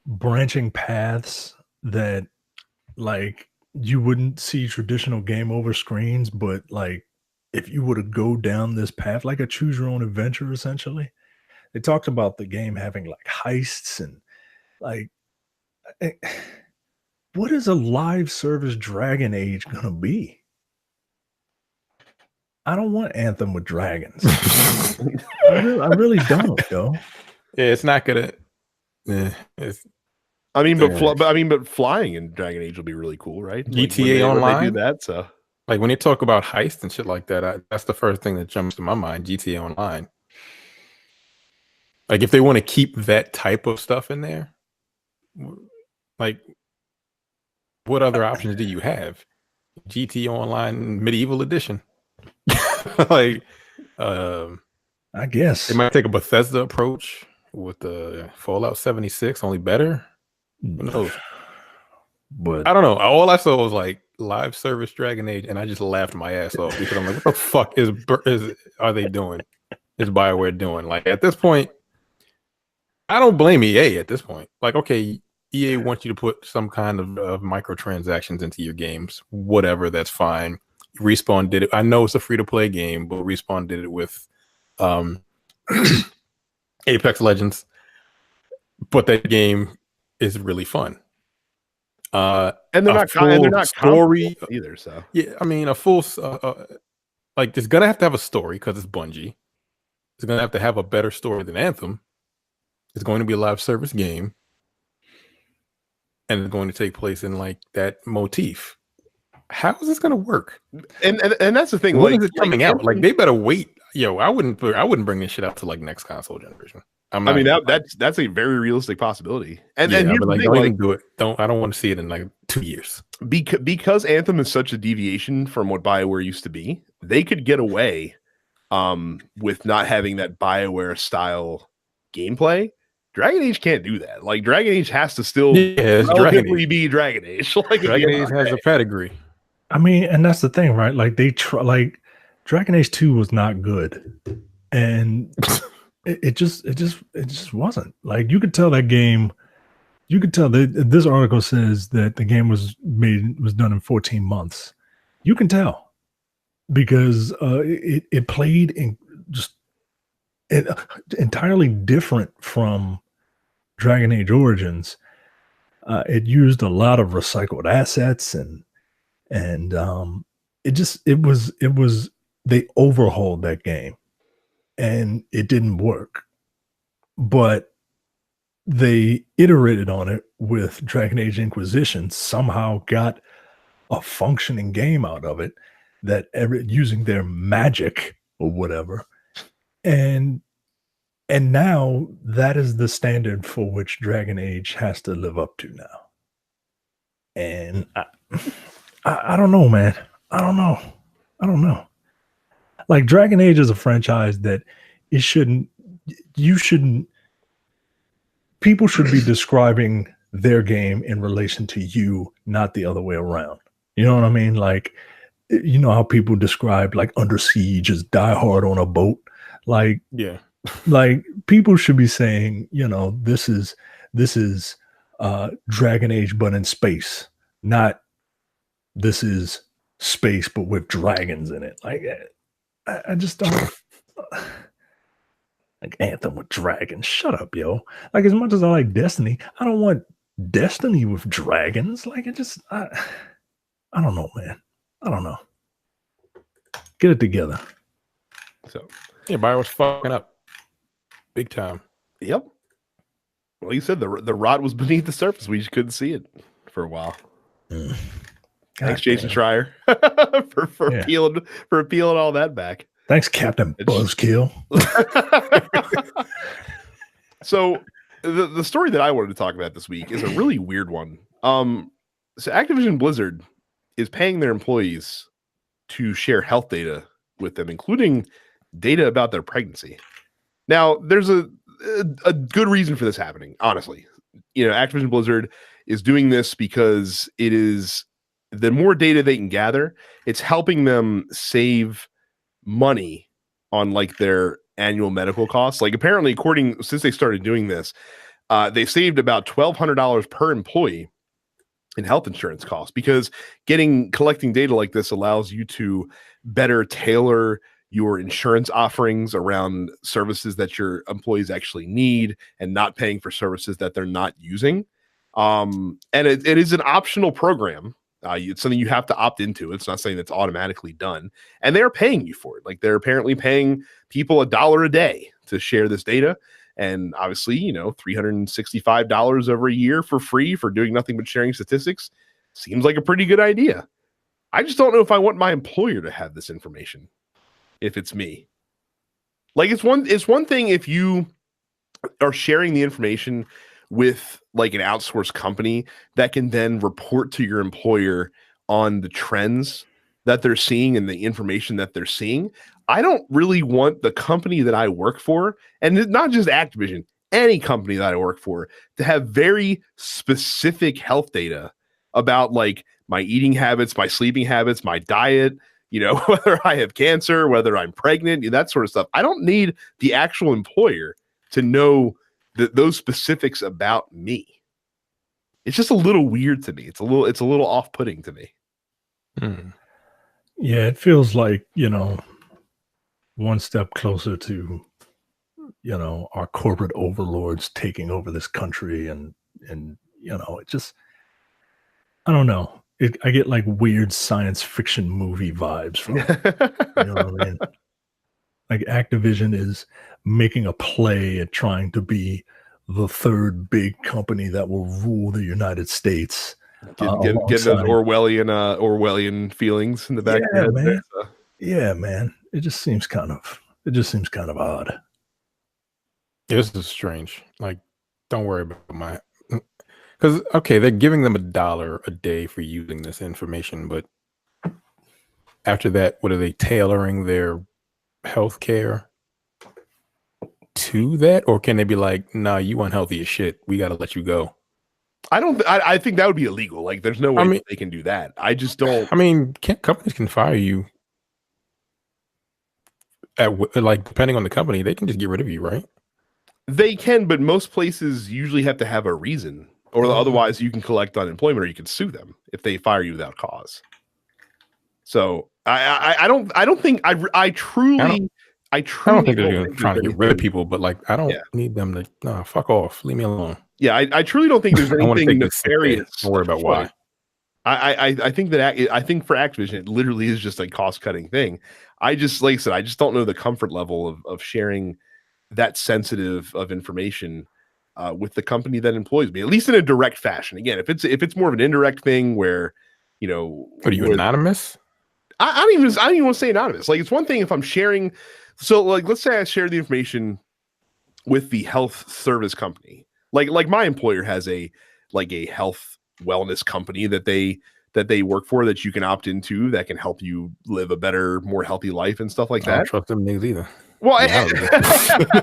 branching paths that, like, you wouldn't see traditional game over screens, but like, if you were to go down this path, like a choose your own adventure, essentially, they talked about the game having like heists and like, what is a live service Dragon Age gonna be? I don't want Anthem with dragons. I really don't, yo. Yeah, it's not gonna. But flying in Dragon Age will be really cool, right? GTA Online, when they do that, so. Like, when they talk about heist and shit like that, that's the first thing that jumps to my mind. GTA Online. Like, if they want to keep that type of stuff in there, like, what other options do you have? GTA Online Medieval Edition. Like, I guess they might take a Bethesda approach with the Fallout 76, only better. Who knows? But I don't know. All I saw was like live service Dragon Age, and I just laughed my ass off because I'm like, what the fuck are they doing? Is BioWare doing? Like, at this point, I don't blame EA at this point. Like, okay, EA wants you to put some kind of microtransactions into your games. Whatever, that's fine. Respawn did it. I know it's a free-to-play game, but Respawn did it with Apex Legends. But that game is really fun. And they're not story either. So yeah, I mean, a full like, it's gonna have to have a story because it's Bungie. It's gonna have to have a better story than Anthem. It's going to be a live service game, and it's going to take place in like that motif. How is this gonna work? And that's the thing. When is it coming out? Like, they better wait. I wouldn't bring this shit out to like next console generation. I mean that's a very realistic possibility. And yeah, and here's but the like thing, don't like, even do it. I don't want to see it in like 2 years. because Anthem is such a deviation from what BioWare used to be, they could get away with not having that BioWare style gameplay. Dragon Age can't do that. Like Dragon Age has to still it's relatively be Dragon Age. Like Dragon Age has a pedigree. I mean, and that's the thing, right? Like like Dragon Age 2 was not good. And it just wasn't. Like you could tell that game, you could tell that this article says that the game was done in 14 months. You can tell because it played in just entirely different from Dragon Age Origins. It used a lot of recycled assets and it was they overhauled that game and it didn't work, but they iterated on it with Dragon Age Inquisition, somehow got a functioning game out of it that using their magic or whatever. And now that is the standard for which Dragon Age has to live up to now. And I don't know, man. I don't know. Like Dragon Age is a franchise that people should be describing their game in relation to you, not the other way around. You know what I mean? Like, you know how people describe like Under Siege as Die Hard on a boat? Like, yeah. Like people should be saying, you know, this is Dragon Age but in space, not this is space but with dragons in it. Like I just don't like Anthem with dragons. Shut up, yo. Like as much as I like Destiny, I don't want Destiny with dragons. Like I don't know, man. I don't know. Get it together. So yeah, BioWare's fucking up. Big time. Yep. Well, you said the rot was beneath the surface. We just couldn't see it for a while. Thanks, Jason Schreier, for peeling all that back. Thanks, Captain Buzzkill. So the story that I wanted to talk about this week is a really weird one. So Activision Blizzard is paying their employees to share health data with them, including data about their pregnancy. Now, there's a good reason for this happening, honestly. You know, Activision Blizzard is doing this because it is the more data they can gather, it's helping them save money on like their annual medical costs. Like apparently, since they started doing this, they've saved about $1,200 per employee in health insurance costs because collecting data like this allows you to better tailor your insurance offerings around services that your employees actually need and not paying for services that they're not using. And it is an optional program. It's something you have to opt into. It's not something that's automatically done. And they're paying you for it. Like they're apparently paying people $1 a day to share this data. And obviously, you know, $365 over a year for free for doing nothing but sharing statistics seems like a pretty good idea. I just don't know if I want my employer to have this information. If it's me, like it's one thing if you are sharing the information with like an outsourced company that can then report to your employer on the trends that they're seeing and the information that they're seeing. I don't really want the company that I work for, and not just Activision, any company that I work for, to have very specific health data about like my eating habits, my sleeping habits, my diet, you know, whether I have cancer, whether I'm pregnant, that sort of stuff. I don't need the actual employer to know those specifics about me. It's just a little weird to me. It's a little off-putting to me. Yeah, it feels like, you know, one step closer to, you know, our corporate overlords taking over this country and you know, it just, I don't know. I get like weird science fiction movie vibes from it. You know what I mean? Like Activision is making a play at trying to be the third big company that will rule the United States. Get those Orwellian feelings in the back of the head. Man. Yeah, man. It just seems kind of It just seems kind of odd. This is strange. Like, don't worry about my. Because okay, they're giving them $1 a day for using this information, but after that, what are they tailoring their healthcare to that, or can they be like, "Nah, you unhealthy as shit. We got to let you go." I think that would be illegal. Like, there's no way I mean- they can do that. I just don't. I mean, companies can fire you like depending on the company, they can just get rid of you, right? They can, but most places usually have to have a reason, or otherwise you can collect unemployment, or you can sue them if they fire you without cause. So I don't think I truly I don't think they're trying to get rid of people, but like I don't need them to. Nah, fuck off. Leave me alone. Yeah, I truly don't think there's anything nefarious. Don't worry about why. I think for Activision, it literally is just a cost cutting thing. Like I said, I just don't know the comfort level of sharing that sensitive of information with the company that employs me, at least in a direct fashion. Again, if it's more of an indirect thing where, are you anonymous? I don't even want to say anonymous. Like, it's one thing if I'm sharing. So like, let's say I share the information with the health service company. Like my employer has a health wellness company that they work for that you can opt into that can help you live a better, more healthy life and stuff like that. I don't trust them niggas either. Well,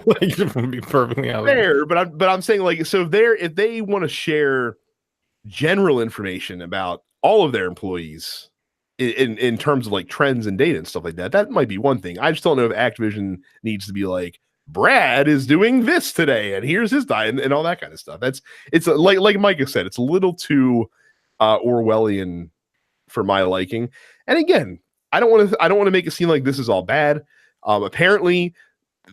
like, you want to be perfectly fair, but I'm saying, like, so if they want to share general information about all of their employees in terms of like trends and data and stuff like that, that might be one thing. I just don't know if Activision needs to be like, Brad is doing this today and here's his diet and all that kind of stuff. It's like Micah said, it's a little too Orwellian for my liking. And again, I don't want to make it seem like this is all bad. Apparently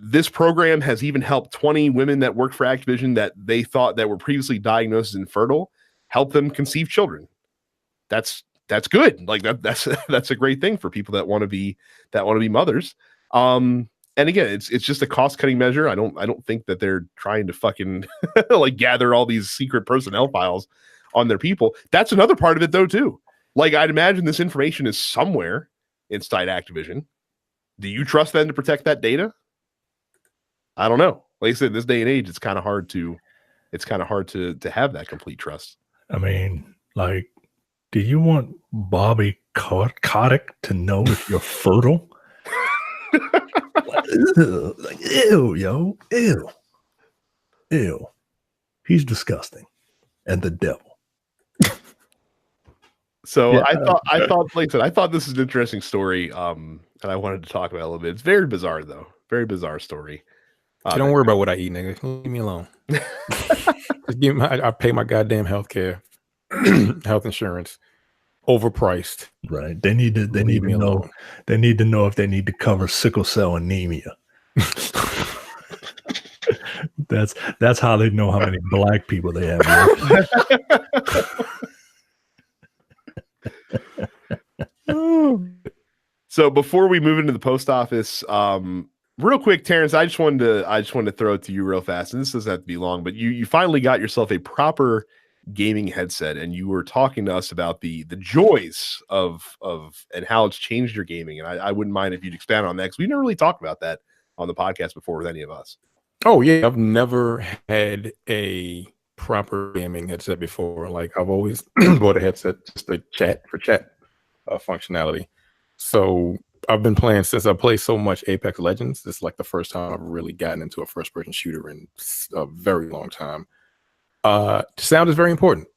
this program has even helped 20 women that work for Activision that they thought that were previously diagnosed as infertile, help them conceive children. That's good. Like that's a great thing for people that want to be mothers. And again, it's just a cost-cutting measure. I don't think that they're trying to fucking like gather all these secret personnel files on their people. That's another part of it though too. Like, I'd imagine this information is somewhere inside Activision. Do you trust them to protect that data? I don't know. Like I said, in this day and age, it's kind of hard to have that complete trust. I mean, like, do you want Bobby Kotick to know if you're fertile? Like, ew, yo, ew. He's disgusting, and the devil. So yeah. I thought, like I said, I thought this is an interesting story, and I wanted to talk about it a little bit. It's very bizarre, though. Very bizarre story. Don't worry about what I eat, nigga. Leave me alone. I pay my goddamn health insurance. Overpriced. Right. They need to know. They need to know if they need to cover sickle cell anemia. That's how they know how many black people they have. So before we move into the post office, real quick, Terrence, I just wanted to throw it to you real fast, and this doesn't have to be long, but you finally got yourself a proper gaming headset, and you were talking to us about the joys of and how it's changed your gaming, and I wouldn't mind if you'd expand on that, because we never really talked about that on the podcast before with any of us. Oh yeah, I've never had a proper gaming headset before. Like, I've always bought a headset just to chat functionality. So I've been playing since I play so much Apex Legends. This is like the first time I've really gotten into a first-person shooter in a very long time. Sound is very important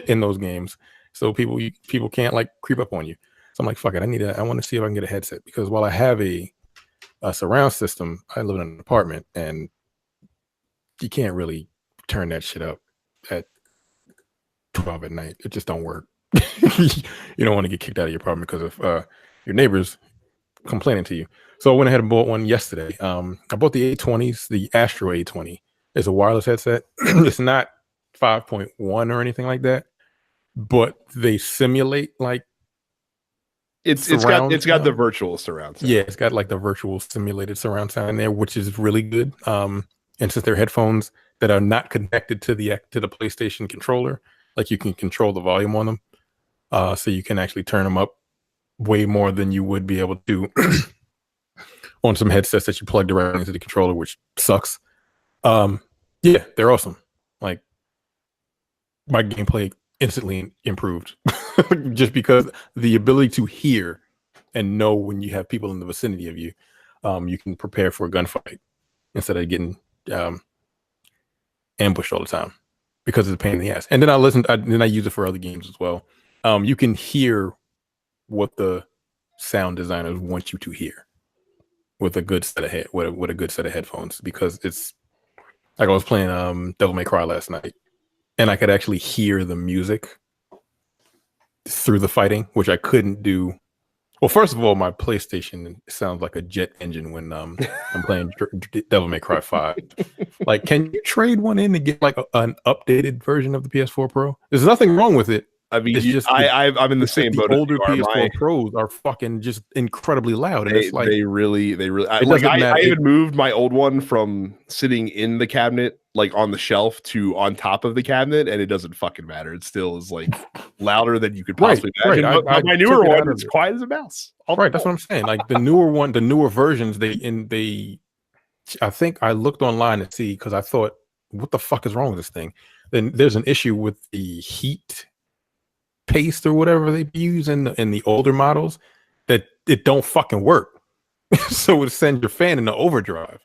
in those games, so people can't like creep up on you. So I'm like, fuck it, I want to see if I can get a headset, because while I have a surround system, I live in an apartment and you can't really turn that shit up at 12 at night. It just don't work. You don't want to get kicked out of your apartment because of your neighbors complaining to you. So I went ahead and bought one yesterday. I bought the A20s, the Astro A20. It's a wireless headset. It's not 5.1 or anything like that, but they simulate like it's got the virtual surround sound. Yeah, it's got like the virtual simulated surround sound in there, which is really good. And since they're headphones that are not connected to the PlayStation controller, like you can control the volume on them, so you can actually turn them up way more than you would be able to on some headsets that you plug directly into the controller, which sucks. Yeah, they're awesome. Like my gameplay instantly improved just because the ability to hear and know when you have people in the vicinity of you, you can prepare for a gunfight instead of getting ambushed all the time because it's a pain in the ass. And then I use it for other games as well. You can hear what the sound designers want you to hear with a good set of with a good set of headphones, because it's like I was playing Devil May Cry last night, and I could actually hear the music through the fighting, which I couldn't do. Well, first of all, my PlayStation sounds like a jet engine when I'm playing Devil May Cry 5. Like, can you trade one in to get like an updated version of the PS4 Pro? There's nothing wrong with it. I mean, I'm in the same boat. The older PS4 Pros are fucking just incredibly loud, and it's like they really. I even moved my old one from sitting in the cabinet, like on the shelf, to on top of the cabinet, and it doesn't fucking matter. It still is like louder than you could possibly imagine. Right. But my newer one, it's quiet as a mouse. Right, that's what I'm saying. Like the newer versions, I think I looked online to see, because I thought, what the fuck is wrong with this thing? Then there's an issue with the heat paste or whatever they use in the older models, that it don't fucking work. So it sends your fan into overdrive.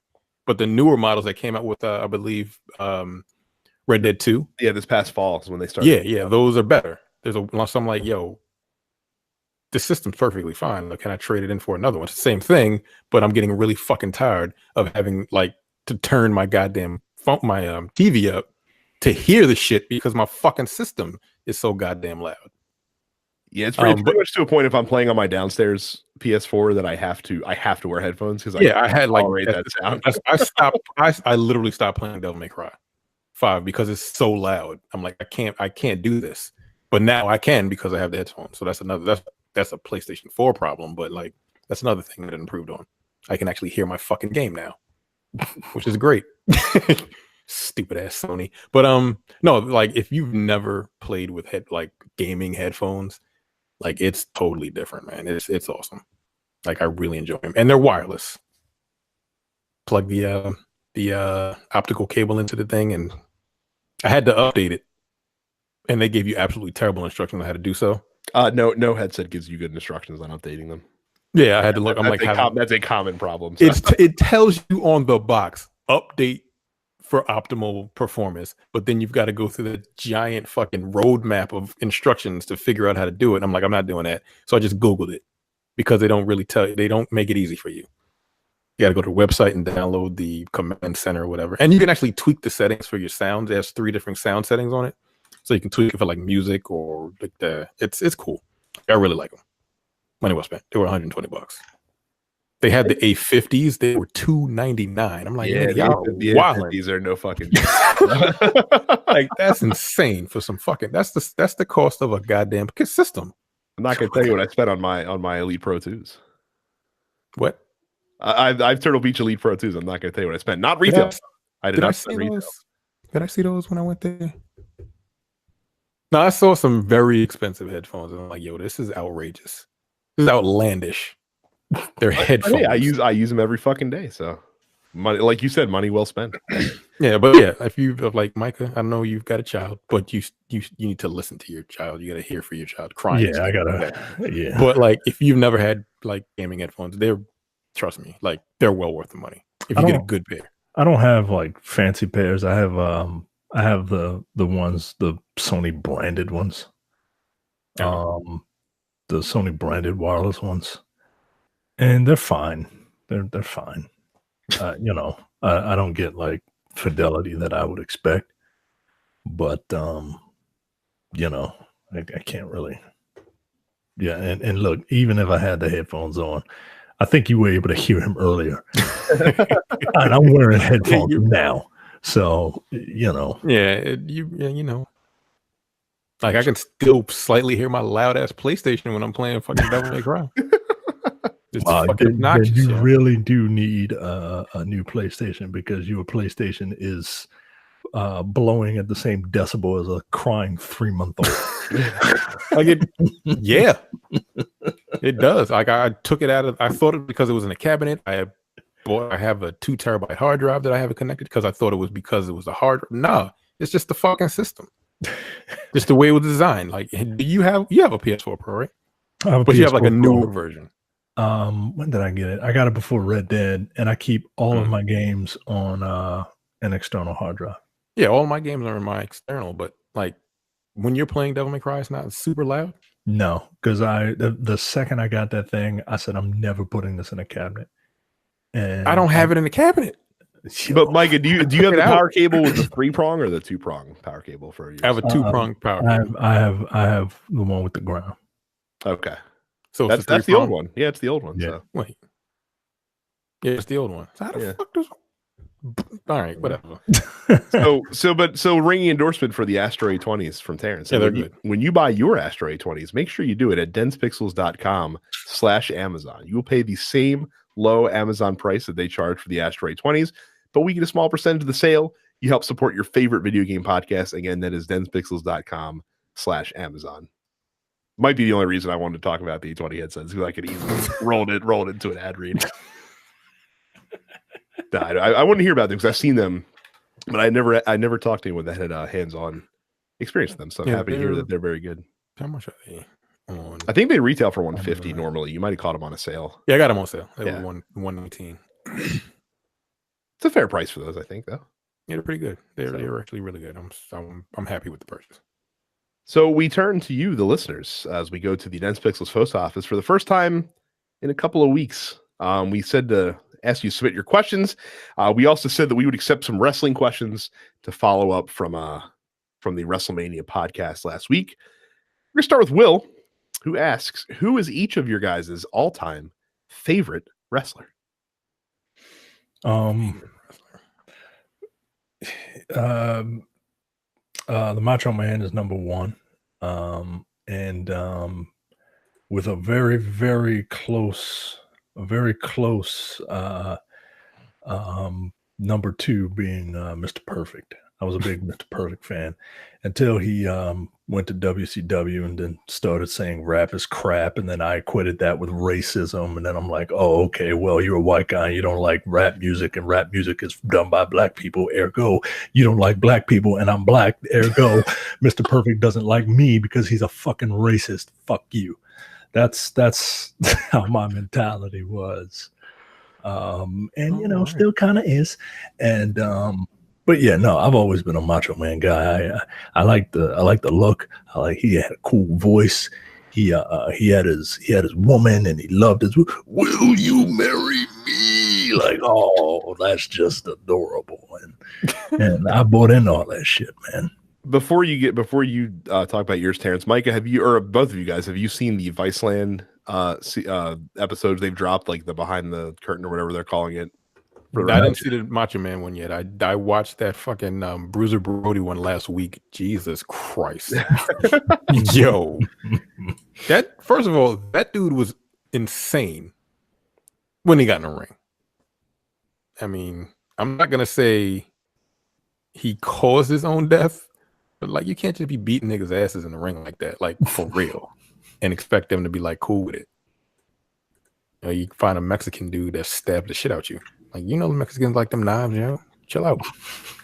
But the newer models that came out with I believe Red Dead 2, this past fall is when they started. Yeah, those are better. There's I'm like, yo, the system's perfectly fine. Like, can I trade it in for another one? It's the same thing, but I'm getting really fucking tired of having like to turn my goddamn TV up to hear the shit because my fucking system is so goddamn loud. Yeah, it's pretty much to a point if I'm playing on my downstairs PS4 that I have to wear headphones, because I had like that sound. I literally stopped playing Devil May Cry 5 because it's so loud. I'm like, I can't do this. But now I can because I have the headphones. So that's a PlayStation 4 problem, but like that's another thing that it improved on. I can actually hear my fucking game now, which is great. Stupid ass Sony. But no, like if you've never played with gaming headphones, like it's totally different, man. It's awesome. Like I really enjoy them, and they're wireless. Plug the optical cable into the thing, and I had to update it, and they gave you absolutely terrible instructions on how to do so. No headset gives you good instructions on updating them. Yeah, I had to look. That's a common problem. So. It tells you on the box, update for optimal performance, but then you've got to go through the giant fucking roadmap of instructions to figure out how to do it. I'm like, I'm not doing that. So I just Googled it, because they don't really they don't make it easy for you. You got to go to the website and download the command center or whatever. And you can actually tweak the settings for your sounds. It has 3 different sound settings on it. So you can tweak it for like music or like it's cool. I really like them. Money well spent. They were $120. They had the A50s. They were $299. I'm like, yeah, these are no fucking like that's insane for some fucking. That's the cost of a goddamn system. I'm not gonna tell you what I spent on my Elite Pro 2s. What? I've Turtle Beach Elite Pro 2s. I'm not gonna tell you what I spent. Not retail. I did not spend retail. Did I see those when I went there? No, I saw some very expensive headphones, and I'm like, yo, this is outrageous. This is outlandish. They're headphones. Hey, I use them every fucking day. So, money, like you said, money well spent. Yeah, but yeah, if you like Micah, I know you've got a child, but you need to listen to your child. You got to hear for your child crying. Yeah, I gotta. Yeah, but like if you've never had like gaming headphones, trust me, like they're well worth the money if you get a good pair. I don't have like fancy pairs. I have the ones, the Sony branded ones. The Sony branded wireless ones. And they're fine. They're fine. I don't get like fidelity that I would expect, but I can't really. Yeah, and look, even if I had the headphones on, I think you were able to hear him earlier, and I'm wearing headphones now, so like I can still slightly hear my loud ass PlayStation when I'm playing fucking Devil May Cry. You really do need a new PlayStation, because your PlayStation is blowing at the same decibel as a crying 3-month-old. Like it does. Like I took it out of. I thought it because it was in a cabinet. I I have a 2 terabyte hard drive that I have it connected because I thought it was because it was a hard. No, it's just the fucking system. Just the way it was designed. Like, do you have a PS4 Pro, right? But you have like a newer version. When did I get it? I got it before Red Dead, and I keep all of my games on an external hard drive. Yeah, all my games are in my external, but like when you're playing Devil May Cry, it's not super loud. No, because the second I got that thing, I said I'm never putting this in a cabinet. And I don't have it in the cabinet. But Micah, do you have the power cable with the 3-prong or the 2-prong power cable for yours? I have a 2-prong power cable. I have the one with the ground. Okay, so that's the old one. Yeah, it's the old one. Yeah. So. Wait. Yeah, it's the old one. So how the fuck does? All right, whatever. So ringing endorsement for the Astro A20s from Terrence. Yeah, they're good. When you buy your Astro A20s, make sure you do it at densepixels.com/Amazon. You will pay the same low Amazon price that they charge for the Astro A20s, but we get a small percentage of the sale. You help support your favorite video game podcast. Again, that is densepixels.com/Amazon. Might be the only reason I wanted to talk about the A20 headsets, because I could easily roll it into an ad read. I wouldn't hear about them because I've seen them, but I never talked to anyone that had hands-on experience with them. So I'm happy to hear that they're very good. How much are they on? I think they retail for $150 normally. You might have caught them on a sale. Yeah, I got them on sale. They were $119. It's a fair price for those, I think, though. Yeah, they're pretty good. They're actually really good. I'm happy with the purchase. So we turn to you, the listeners, as we go to the Dense Pixels post office for the first time in a couple of weeks. We said to ask you to submit your questions. We also said that we would accept some wrestling questions to follow up from the WrestleMania podcast last week. We're going to start with Will, who asks, who is each of your guys' all-time favorite wrestler? The Macho Man is number one. And with a very, very close number two being Mr. Perfect. I was a big Mr. Perfect fan until he went to WCW and then started saying rap is crap. And then I equated that with racism. And then I'm like, oh, okay, well, you're a white guy and you don't like rap music, and rap music is done by black people. Ergo, you don't like black people and I'm black. Ergo, Mr. Perfect doesn't like me because he's a fucking racist. Fuck you. That's how my mentality was. Still kind of is. And, but yeah, no, I've always been a Macho Man guy. I like the look. He had a cool voice. He had his woman, and he loved his. Will you marry me? Like, oh, that's just adorable. And I bought into all that shit, man. Before you talk about yours, Terrence, Micah, have you, or both of you guys, have you seen the Viceland episodes they've dropped, like the behind the curtain or whatever they're calling it? I didn't see the Macho Man one yet. I watched that fucking Bruiser Brody one last week. Jesus Christ. Yo. First of all, that dude was insane when he got in the ring. I mean, I'm not going to say he caused his own death, but like, you can't just be beating niggas' asses in the ring like that, like for real, and expect them to be like cool with it. You find a Mexican dude that stabbed the shit out you. Like, the Mexicans like them knives, chill out.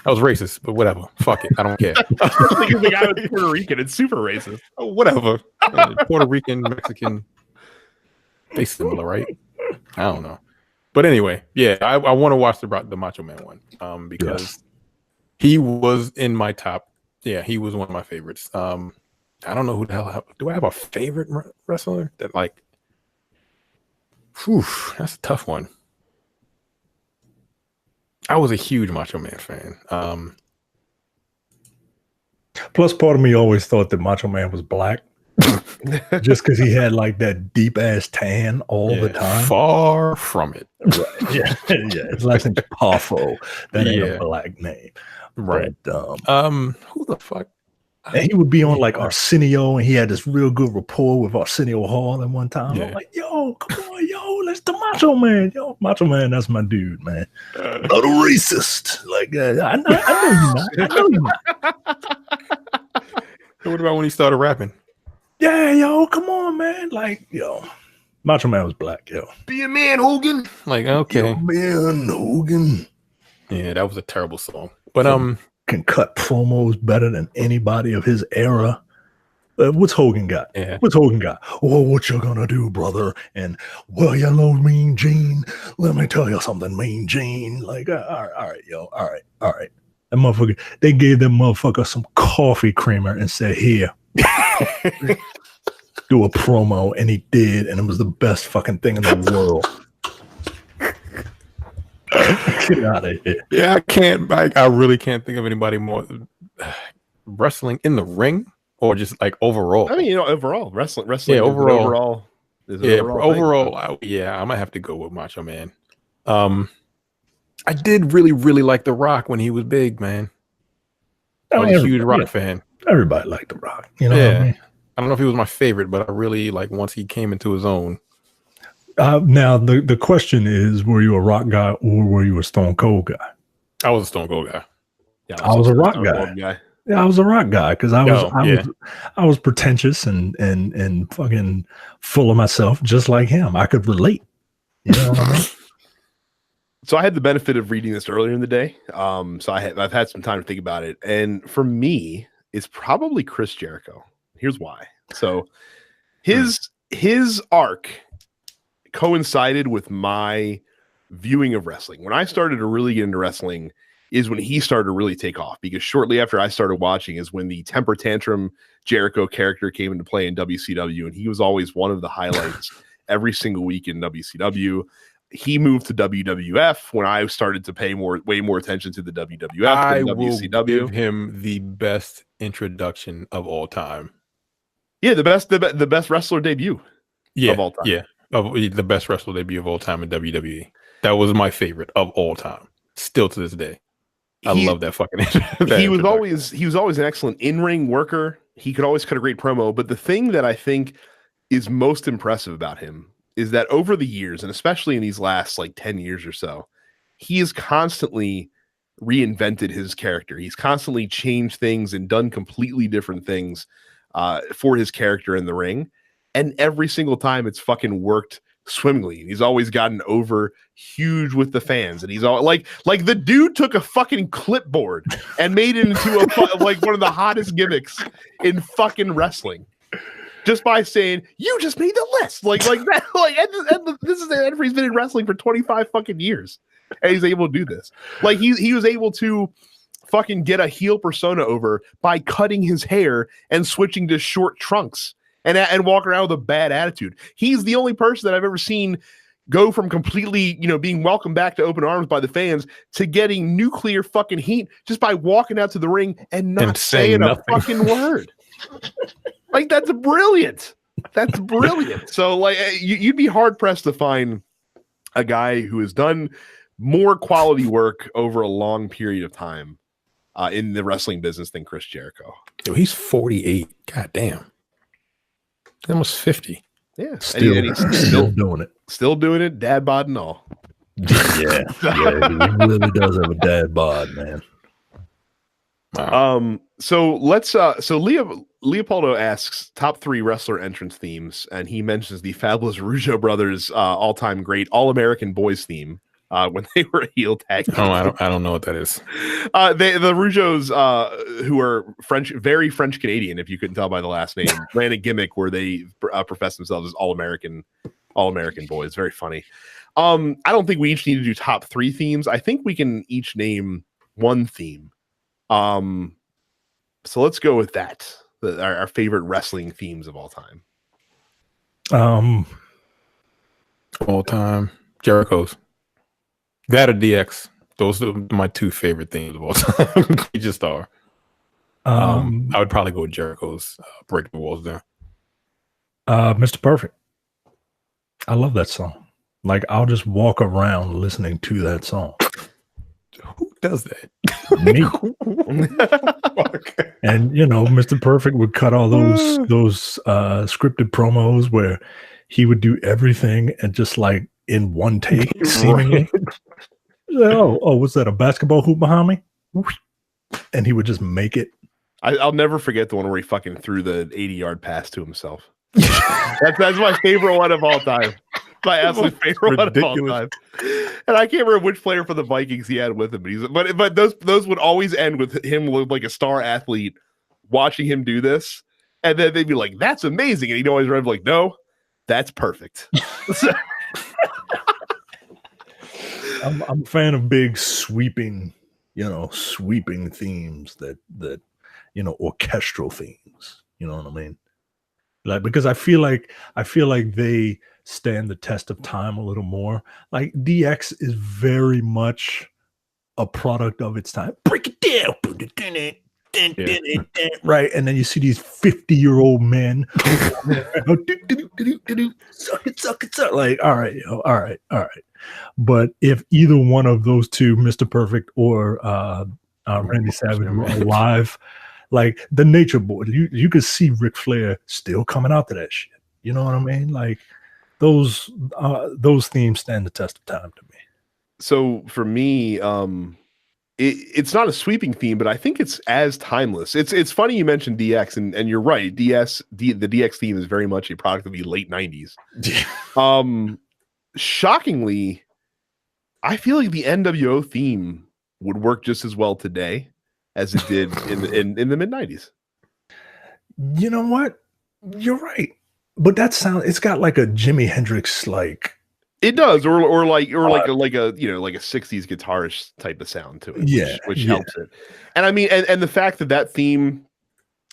That was racist, but whatever. Fuck it. I don't care. The guy was Puerto Rican. It's super racist. Oh, whatever. Puerto Rican, Mexican, they similar, right? I don't know. But anyway, yeah, I want to watch the Macho Man one because he was in my top. Yeah, he was one of my favorites. I don't know who the hell. Do I have a favorite wrestler that like? Whew, that's a tough one. I was a huge Macho Man fan. Plus, part of me always thought that Macho Man was black, just because he had like that deep ass tan all the time. Far from it. Right. Yeah. It's like Poffo. That ain't a black name, right? But, who the fuck? And he would be on like Arsenio, and he had this real good rapport with Arsenio Hall at one time. I'm like, yo, come on, yo, let's the Macho Man. Yo, Macho Man, that's my dude, man. Not a racist. Like, I know you're not. What about when he started rapping? Yeah, yo, come on, man. Like, yo, Macho Man was black, yo. Be a man, Hogan. Like, okay. Man, Hogan. Yeah, that was a terrible song. But can cut promos better than anybody of his era. What's Hogan got? Yeah. What's Hogan got? Oh, what you gonna do, brother? And well, you know, Mean Gene. Let me tell you something, Mean Gene. Like, all right, yo, all right. That motherfucker. They gave that motherfucker some coffee creamer and said, "Here, do a promo," and he did, and it was the best fucking thing in the world. Get out of here. Yeah, I can't. I really can't think of anybody more wrestling in the ring or just like overall. I mean, overall wrestling. Yeah, overall. I'm gonna have to go with Macho Man. I did really, really like The Rock when he was big, man. I was a huge Rock fan. Everybody liked The Rock. You know what I mean? I don't know if he was my favorite, but I really like once he came into his own. Now the question is, were you a Rock guy or were you a Stone Cold guy? I was a Stone Cold guy. Yeah, I was a Rock guy. Yeah, I was a Rock guy because I was pretentious and fucking full of myself, just like him. I could relate. You know what I mean? So I had the benefit of reading this earlier in the day. So I've had some time to think about it, and for me, it's probably Chris Jericho. Here's why. So his arc coincided with my viewing of wrestling. When I started to really get into wrestling is when he started to really take off, because shortly after I started watching is when the temper tantrum Jericho character came into play in WCW, and he was always one of the highlights every single week in WCW. He moved to WWF when I started to pay way more attention to the WWF than WCW. Will give him the best introduction of all time. Yeah, the best wrestler debut of all time. Yeah, the best wrestler debut of all time in WWE. That was my favorite of all time. Still to this day, I love that fucking. He was always an excellent in-ring worker. He could always cut a great promo. But the thing that I think is most impressive about him is that over the years, and especially in these last like 10 years or so, he has constantly reinvented his character. He's constantly changed things and done completely different things for his character in the ring. And every single time it's fucking worked swimmingly. He's always gotten over huge with the fans. And he's all like the dude took a fucking clipboard and made it into like one of the hottest gimmicks in fucking wrestling. Just by saying, you just made the list. Like that. And this is the he's been in wrestling for 25 fucking years. And he's able to do this. Like he was able to fucking get a heel persona over by cutting his hair and switching to short trunks and walk around with a bad attitude. He's the only person that I've ever seen go from completely, being welcomed back to open arms by the fans to getting nuclear fucking heat just by walking out to the ring and not saying a fucking word. Like, that's brilliant. That's brilliant. So, like, you'd be hard pressed to find a guy who has done more quality work over a long period of time in the wrestling business than Chris Jericho. Yo, he's 48. God damn. He's almost 50. Yeah. He's still doing it. Still doing it. Dad bod and all. Yeah. He really does have a dad bod, man. Wow. So let's Leopoldo asks top 3 wrestler entrance themes, and he mentions the Fabulous Rougeau brothers all-time great All-American Boys theme when they were a heel tag team. Oh, I don't know what that is. The Rougeaus, who are French, very French Canadian, if you couldn't tell by the last name, ran a gimmick where they profess themselves as All-American Boys. Very funny. I don't think we each need to do top 3 themes. I think we can each name one theme. So let's go with that. Our favorite wrestling themes of all time. All time Jericho's. That or DX. Those are my 2 favorite themes of all time. They just are. I would probably go with Jericho's Break the Walls Down. Mr. Perfect. I love that song. Like, I'll just walk around listening to that song. Who does that? Me. And Mr. Perfect would cut all those scripted promos where he would do everything and just like in one take, seemingly. Oh, what's that? A basketball hoop behind me? And he would just make it. I'll never forget the one where he fucking threw the 80-yard pass to himself. That's my favorite one of all time. My absolute favorite one of all time. And I can't remember which player for the Vikings he had with him, but those would always end with him like a star athlete watching him do this, and then they'd be like, "That's amazing," and he'd always run like, "No, that's perfect." I'm a fan of big sweeping themes that orchestral themes. You know what I mean? Like, because I feel like they stand the test of time a little more. Like DX is very much a product of its time. Break it down. Right, and then you see these 50-year-old men suck it. Like, all right. But if either one of those two, Mr. Perfect or Randy Savage, were alive, like the Nature Boy, you could see Ric Flair still coming out to that shit. You know what I mean? Like those themes stand the test of time to me. So for me, it's not a sweeping theme, but I think it's as timeless. It's funny you mentioned DX, and you're right. The DX theme is very much a product of the late 90s. Shockingly, I feel like the NWO theme would work just as well today as it did in the mid 90s. You know what? You're right. But it's got like a Jimi Hendrix like. It does, or like a 60s guitarist type of sound to it, which helps it. And I mean, and the fact that theme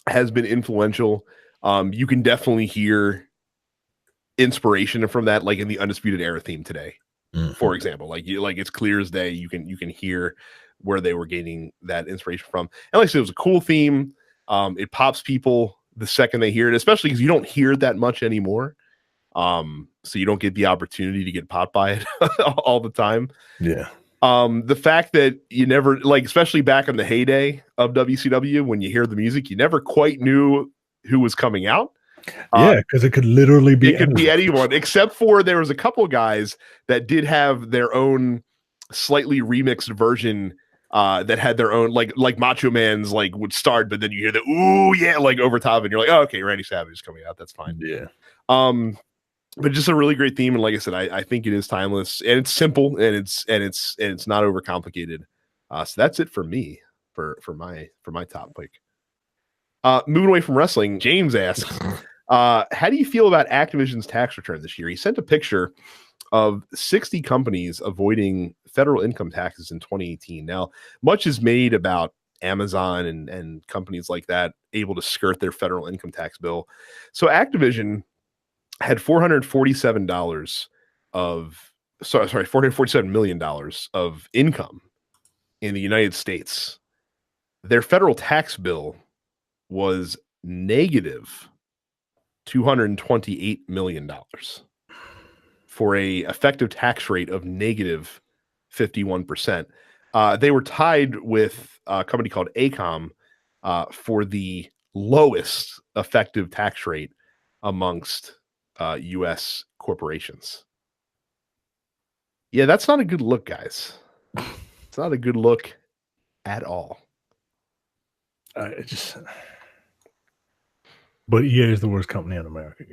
has been influential, you can definitely hear inspiration from that, like in the Undisputed Era theme today, for example. Like it's clear as day. You can hear where they were gaining that inspiration from. And like I said, it was a cool theme. It pops people the second they hear it, especially because you don't hear it that much anymore. So you don't get the opportunity to get popped by it all the time. Yeah. The fact that you never, like, especially back in the heyday of WCW, when you hear the music, you never quite knew who was coming out. Yeah, because it could literally be anyone, except for there was a couple of guys that did have their own slightly remixed version that had their own, like Macho Man's like would start, but then you hear the ooh yeah like over top, and you're like, oh, okay, Randy Savage is coming out. That's fine. Yeah. But just a really great theme, and like I said, I think it is timeless, and it's simple, and it's not overcomplicated. So that's it for me for my top pick. Moving away from wrestling, James asks, how do you feel about Activision's tax return this year? He sent a picture of 60 companies avoiding federal income taxes in 2018. Now, much is made about Amazon and companies like that able to skirt their federal income tax bill. So Activision had $447 million of income in the United States. Their federal tax bill was negative $228 million for a effective tax rate of negative 51%. They were tied with a company called ACOM for the lowest effective tax rate amongst U.S. corporations. Yeah, that's not a good look, guys. It's not a good look at all. But EA is the worst company in America.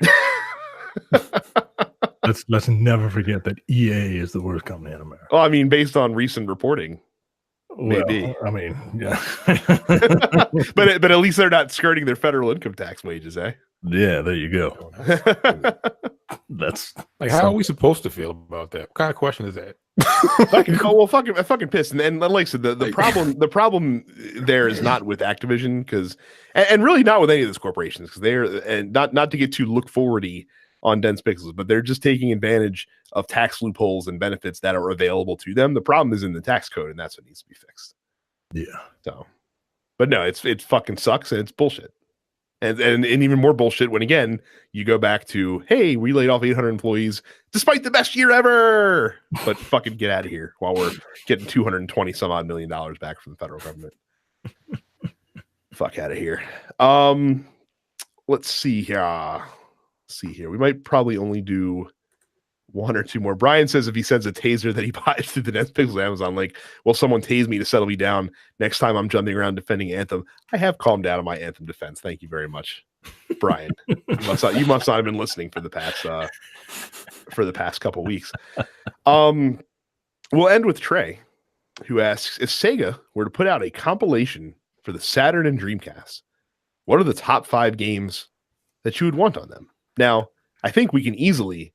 Let's never forget that EA is the worst company in America. Well, I mean, based on recent reporting, maybe. Well, I mean, yeah. but at least they're not skirting their federal income tax wages, eh? Yeah, there you go. That's like, how are we supposed to feel about that? What kind of question is that? Fucking pissed. And like I said, the problem there is not with Activision, because and really not with any of those corporations, because they're, and not to get too look forwardy on dense pixels, but they're just taking advantage of tax loopholes and benefits that are available to them. The problem is in the tax code, and that's what needs to be fixed. Yeah. So, but no, it fucking sucks, and it's bullshit. And even more bullshit when, again, you go back to, hey, we laid off 800 employees despite the best year ever, but fucking get out of here while we're getting $220 some odd million back from the federal government. Fuck out of here. Let's see here. We might probably only do one or two more. Brian says if he sends a taser that he buys through the NetPixel Amazon link, will someone tase me to settle me down next time I'm jumping around defending Anthem? I have calmed down on my Anthem defense. Thank you very much, Brian. You must not have been listening for the past couple weeks. We'll end with Trey, who asks, if Sega were to put out a compilation for the Saturn and Dreamcast, what are the top 5 games that you would want on them? Now, I think we can easily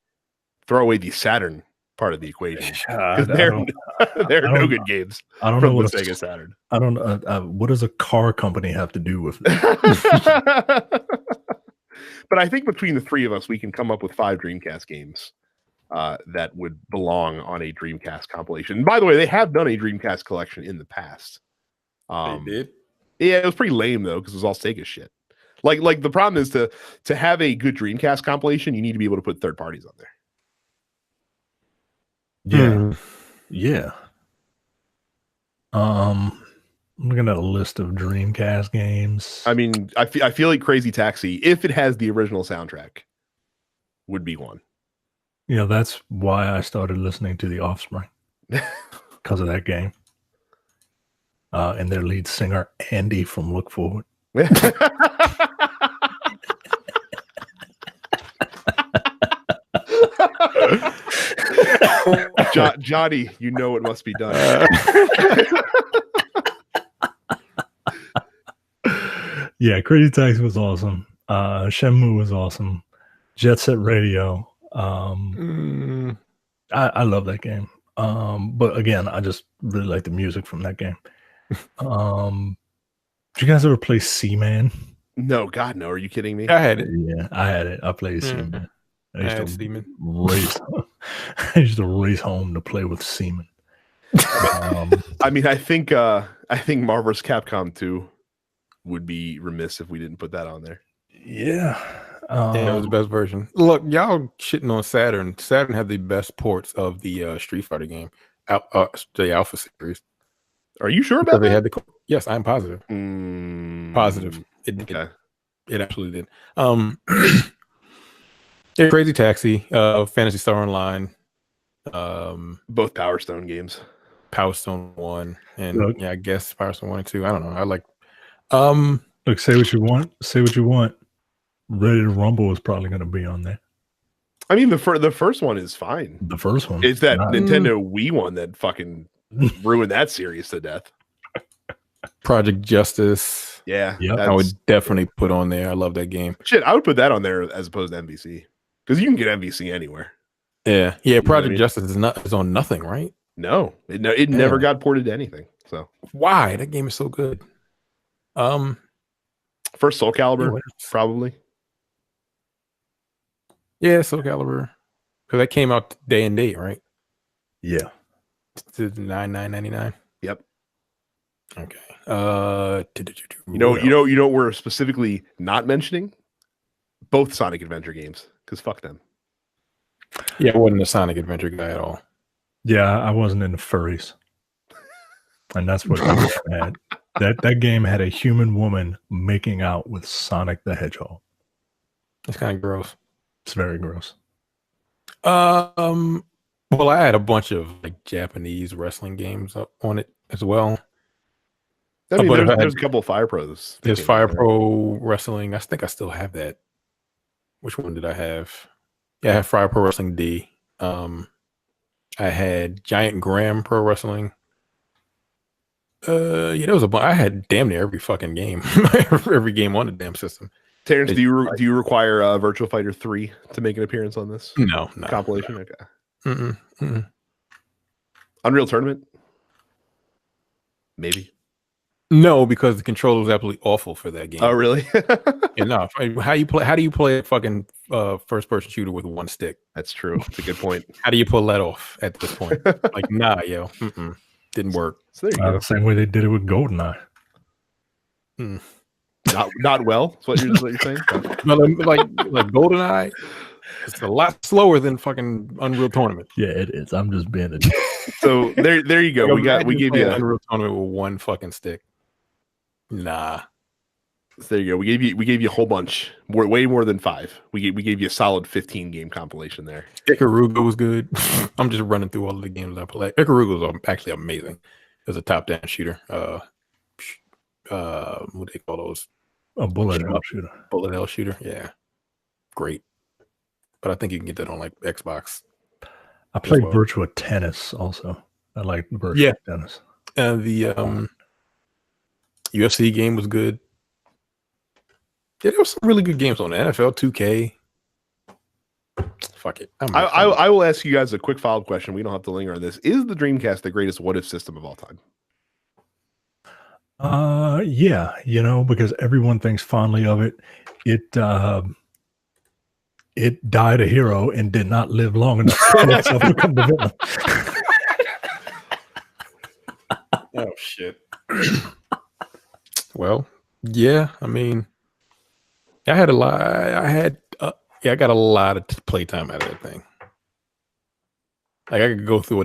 throw away the Saturn part of the equation because there are no good games. I don't from know what the Sega Saturn. I don't know. What does a car company have to do with it? But I think between the three of us, we can come up with 5 Dreamcast games that would belong on a Dreamcast compilation. And by the way, they have done a Dreamcast collection in the past. They did. Yeah, it was pretty lame though because it was all Sega shit. Like the problem is to have a good Dreamcast compilation, you need to be able to put third parties on there. Yeah. I'm looking at a list of Dreamcast games. I mean, I feel like Crazy Taxi, if it has the original soundtrack, would be one. Yeah, that's why I started listening to The Offspring because of that game. And their lead singer, Andy from Look Forward. Johnny, you know it must be done. Yeah, Crazy Taxi was awesome. Shenmue was awesome. Jet Set Radio. I love that game. But again, I just really like the music from that game. Did you guys ever play Seaman? No, God, no. Are you kidding me? I had it. Yeah, I had it. I played Seaman. I used to race home to play with Seaman. I mean, I think Marvel vs. Capcom 2 would be remiss if we didn't put that on there. Yeah. That was the best version. Look, y'all shitting on Saturn. Saturn had the best ports of the Street Fighter game, the Alpha series. Are you sure about that? They had yes, I'm positive. Positive. Okay. It absolutely did. Yeah, Crazy Taxi, Fantasy Star Online, both Power Stone games. Power Stone 1, and Look. I guess Power Stone 1 and 2. I don't know. I like. Look, say what you want. Say what you want. Ready to Rumble is probably going to be on there. I mean, the first one is fine. The first one. It's that Nintendo Wii one that fucking ruined that series to death. Project Justice. Yeah, Yep. I would definitely put on there. I love that game. Shit, I would put that on there as opposed to MVC because you can get MVC anywhere. Yeah. Project You know what I mean? Justice is on nothing, right? No, it never got ported to anything. So why? That game is so good. First Soul Calibur, probably. Yeah, Soul Calibur, because that came out day and date, right? Yeah. To $9.99. Yep. Okay. You know, we're specifically not mentioning both Sonic Adventure games because fuck them. Yeah, I wasn't a Sonic Adventure guy at all. Yeah, I wasn't into furries. And that's what that game had. That game had a human woman making out with Sonic the Hedgehog. It's kind of gross. It's very gross. Well, I had a bunch of like Japanese wrestling games up on it as well. I mean, there's a couple of Fire Pros. There's Fire Pro Wrestling. I think I still have that. Which one did I have? Yeah, I have Fire Pro Wrestling D. I had Giant Graham Pro Wrestling. Yeah, there was a bunch. I had damn near every fucking game, every game on the damn system. Terrence, do you require Virtua Fighter 3 to make an appearance on this? No. Compilation. No. Okay. Unreal Tournament. Maybe. No, because the controller was absolutely awful for that game. Oh, really? No. How do you play a fucking first-person shooter with one stick? That's true. That's a good point. How do you pull that off at this point? Like, nah, yo, didn't work. So there you go. The same way they did it with GoldenEye. Not well. That's what you're saying. No, like GoldenEye, it's a lot slower than fucking Unreal Tournament. Yeah, it is. I'm just being a. So there you go. We gave you Unreal Tournament with one fucking stick. Nah. So there you go. We gave you a whole bunch, way more than 5. We gave you a solid 15 game compilation there. Ikaruga was good. I'm just running through all of the games I played. Ikaruga was actually amazing. It was a top-down shooter. What do they call those? A bullet hell shooter. Bullet hell shooter. Yeah, great. But I think you can get that on like Xbox. I played Virtua Tennis also. I like Virtua Tennis. The UFC game was good. Yeah, there was some really good games on the NFL 2K. Fuck it. I will ask you guys a quick follow-up question. We don't have to linger on this. Is the Dreamcast the greatest what-if system of all time? Yeah, because everyone thinks fondly of it. It died a hero and did not live long enough to become the villain. Oh shit. Well, yeah, I mean, I got a lot of playtime out of that thing. Like I could go through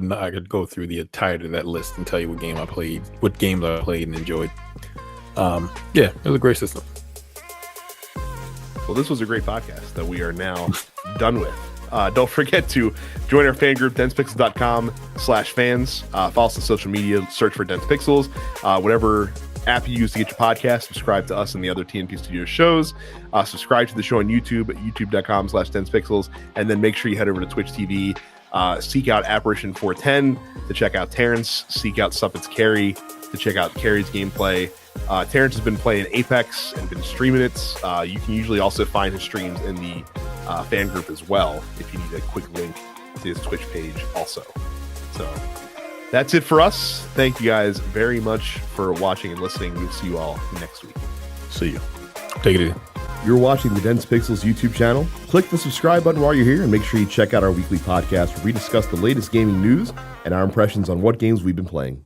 the entirety of that list and tell you what games I played and enjoyed. Yeah, it was a great system. Well, this was a great podcast that we are now done with. Don't forget to join our fan group, densepixels.com/fans. Follow us on social media, search for Dense Pixels. Whatever app you use to get your podcast, subscribe to us and the other TNP Studios shows. Subscribe to the show on YouTube at youtube.com/densepixels. And then make sure you head over to Twitch TV. Seek out Apparition 410 to check out Terrence. Seek out Suffit's Carry to check out Carry's gameplay. Terrence has been playing Apex and been streaming it. You can usually also find his streams in the fan group as well if you need a quick link to his Twitch page also. So that's it for us. Thank you guys very much for watching and listening. We'll see you all next week. See you. Take it easy. You're watching the Dense Pixels YouTube channel. Click the subscribe button while you're here and make sure you check out our weekly podcast where we discuss the latest gaming news and our impressions on what games we've been playing.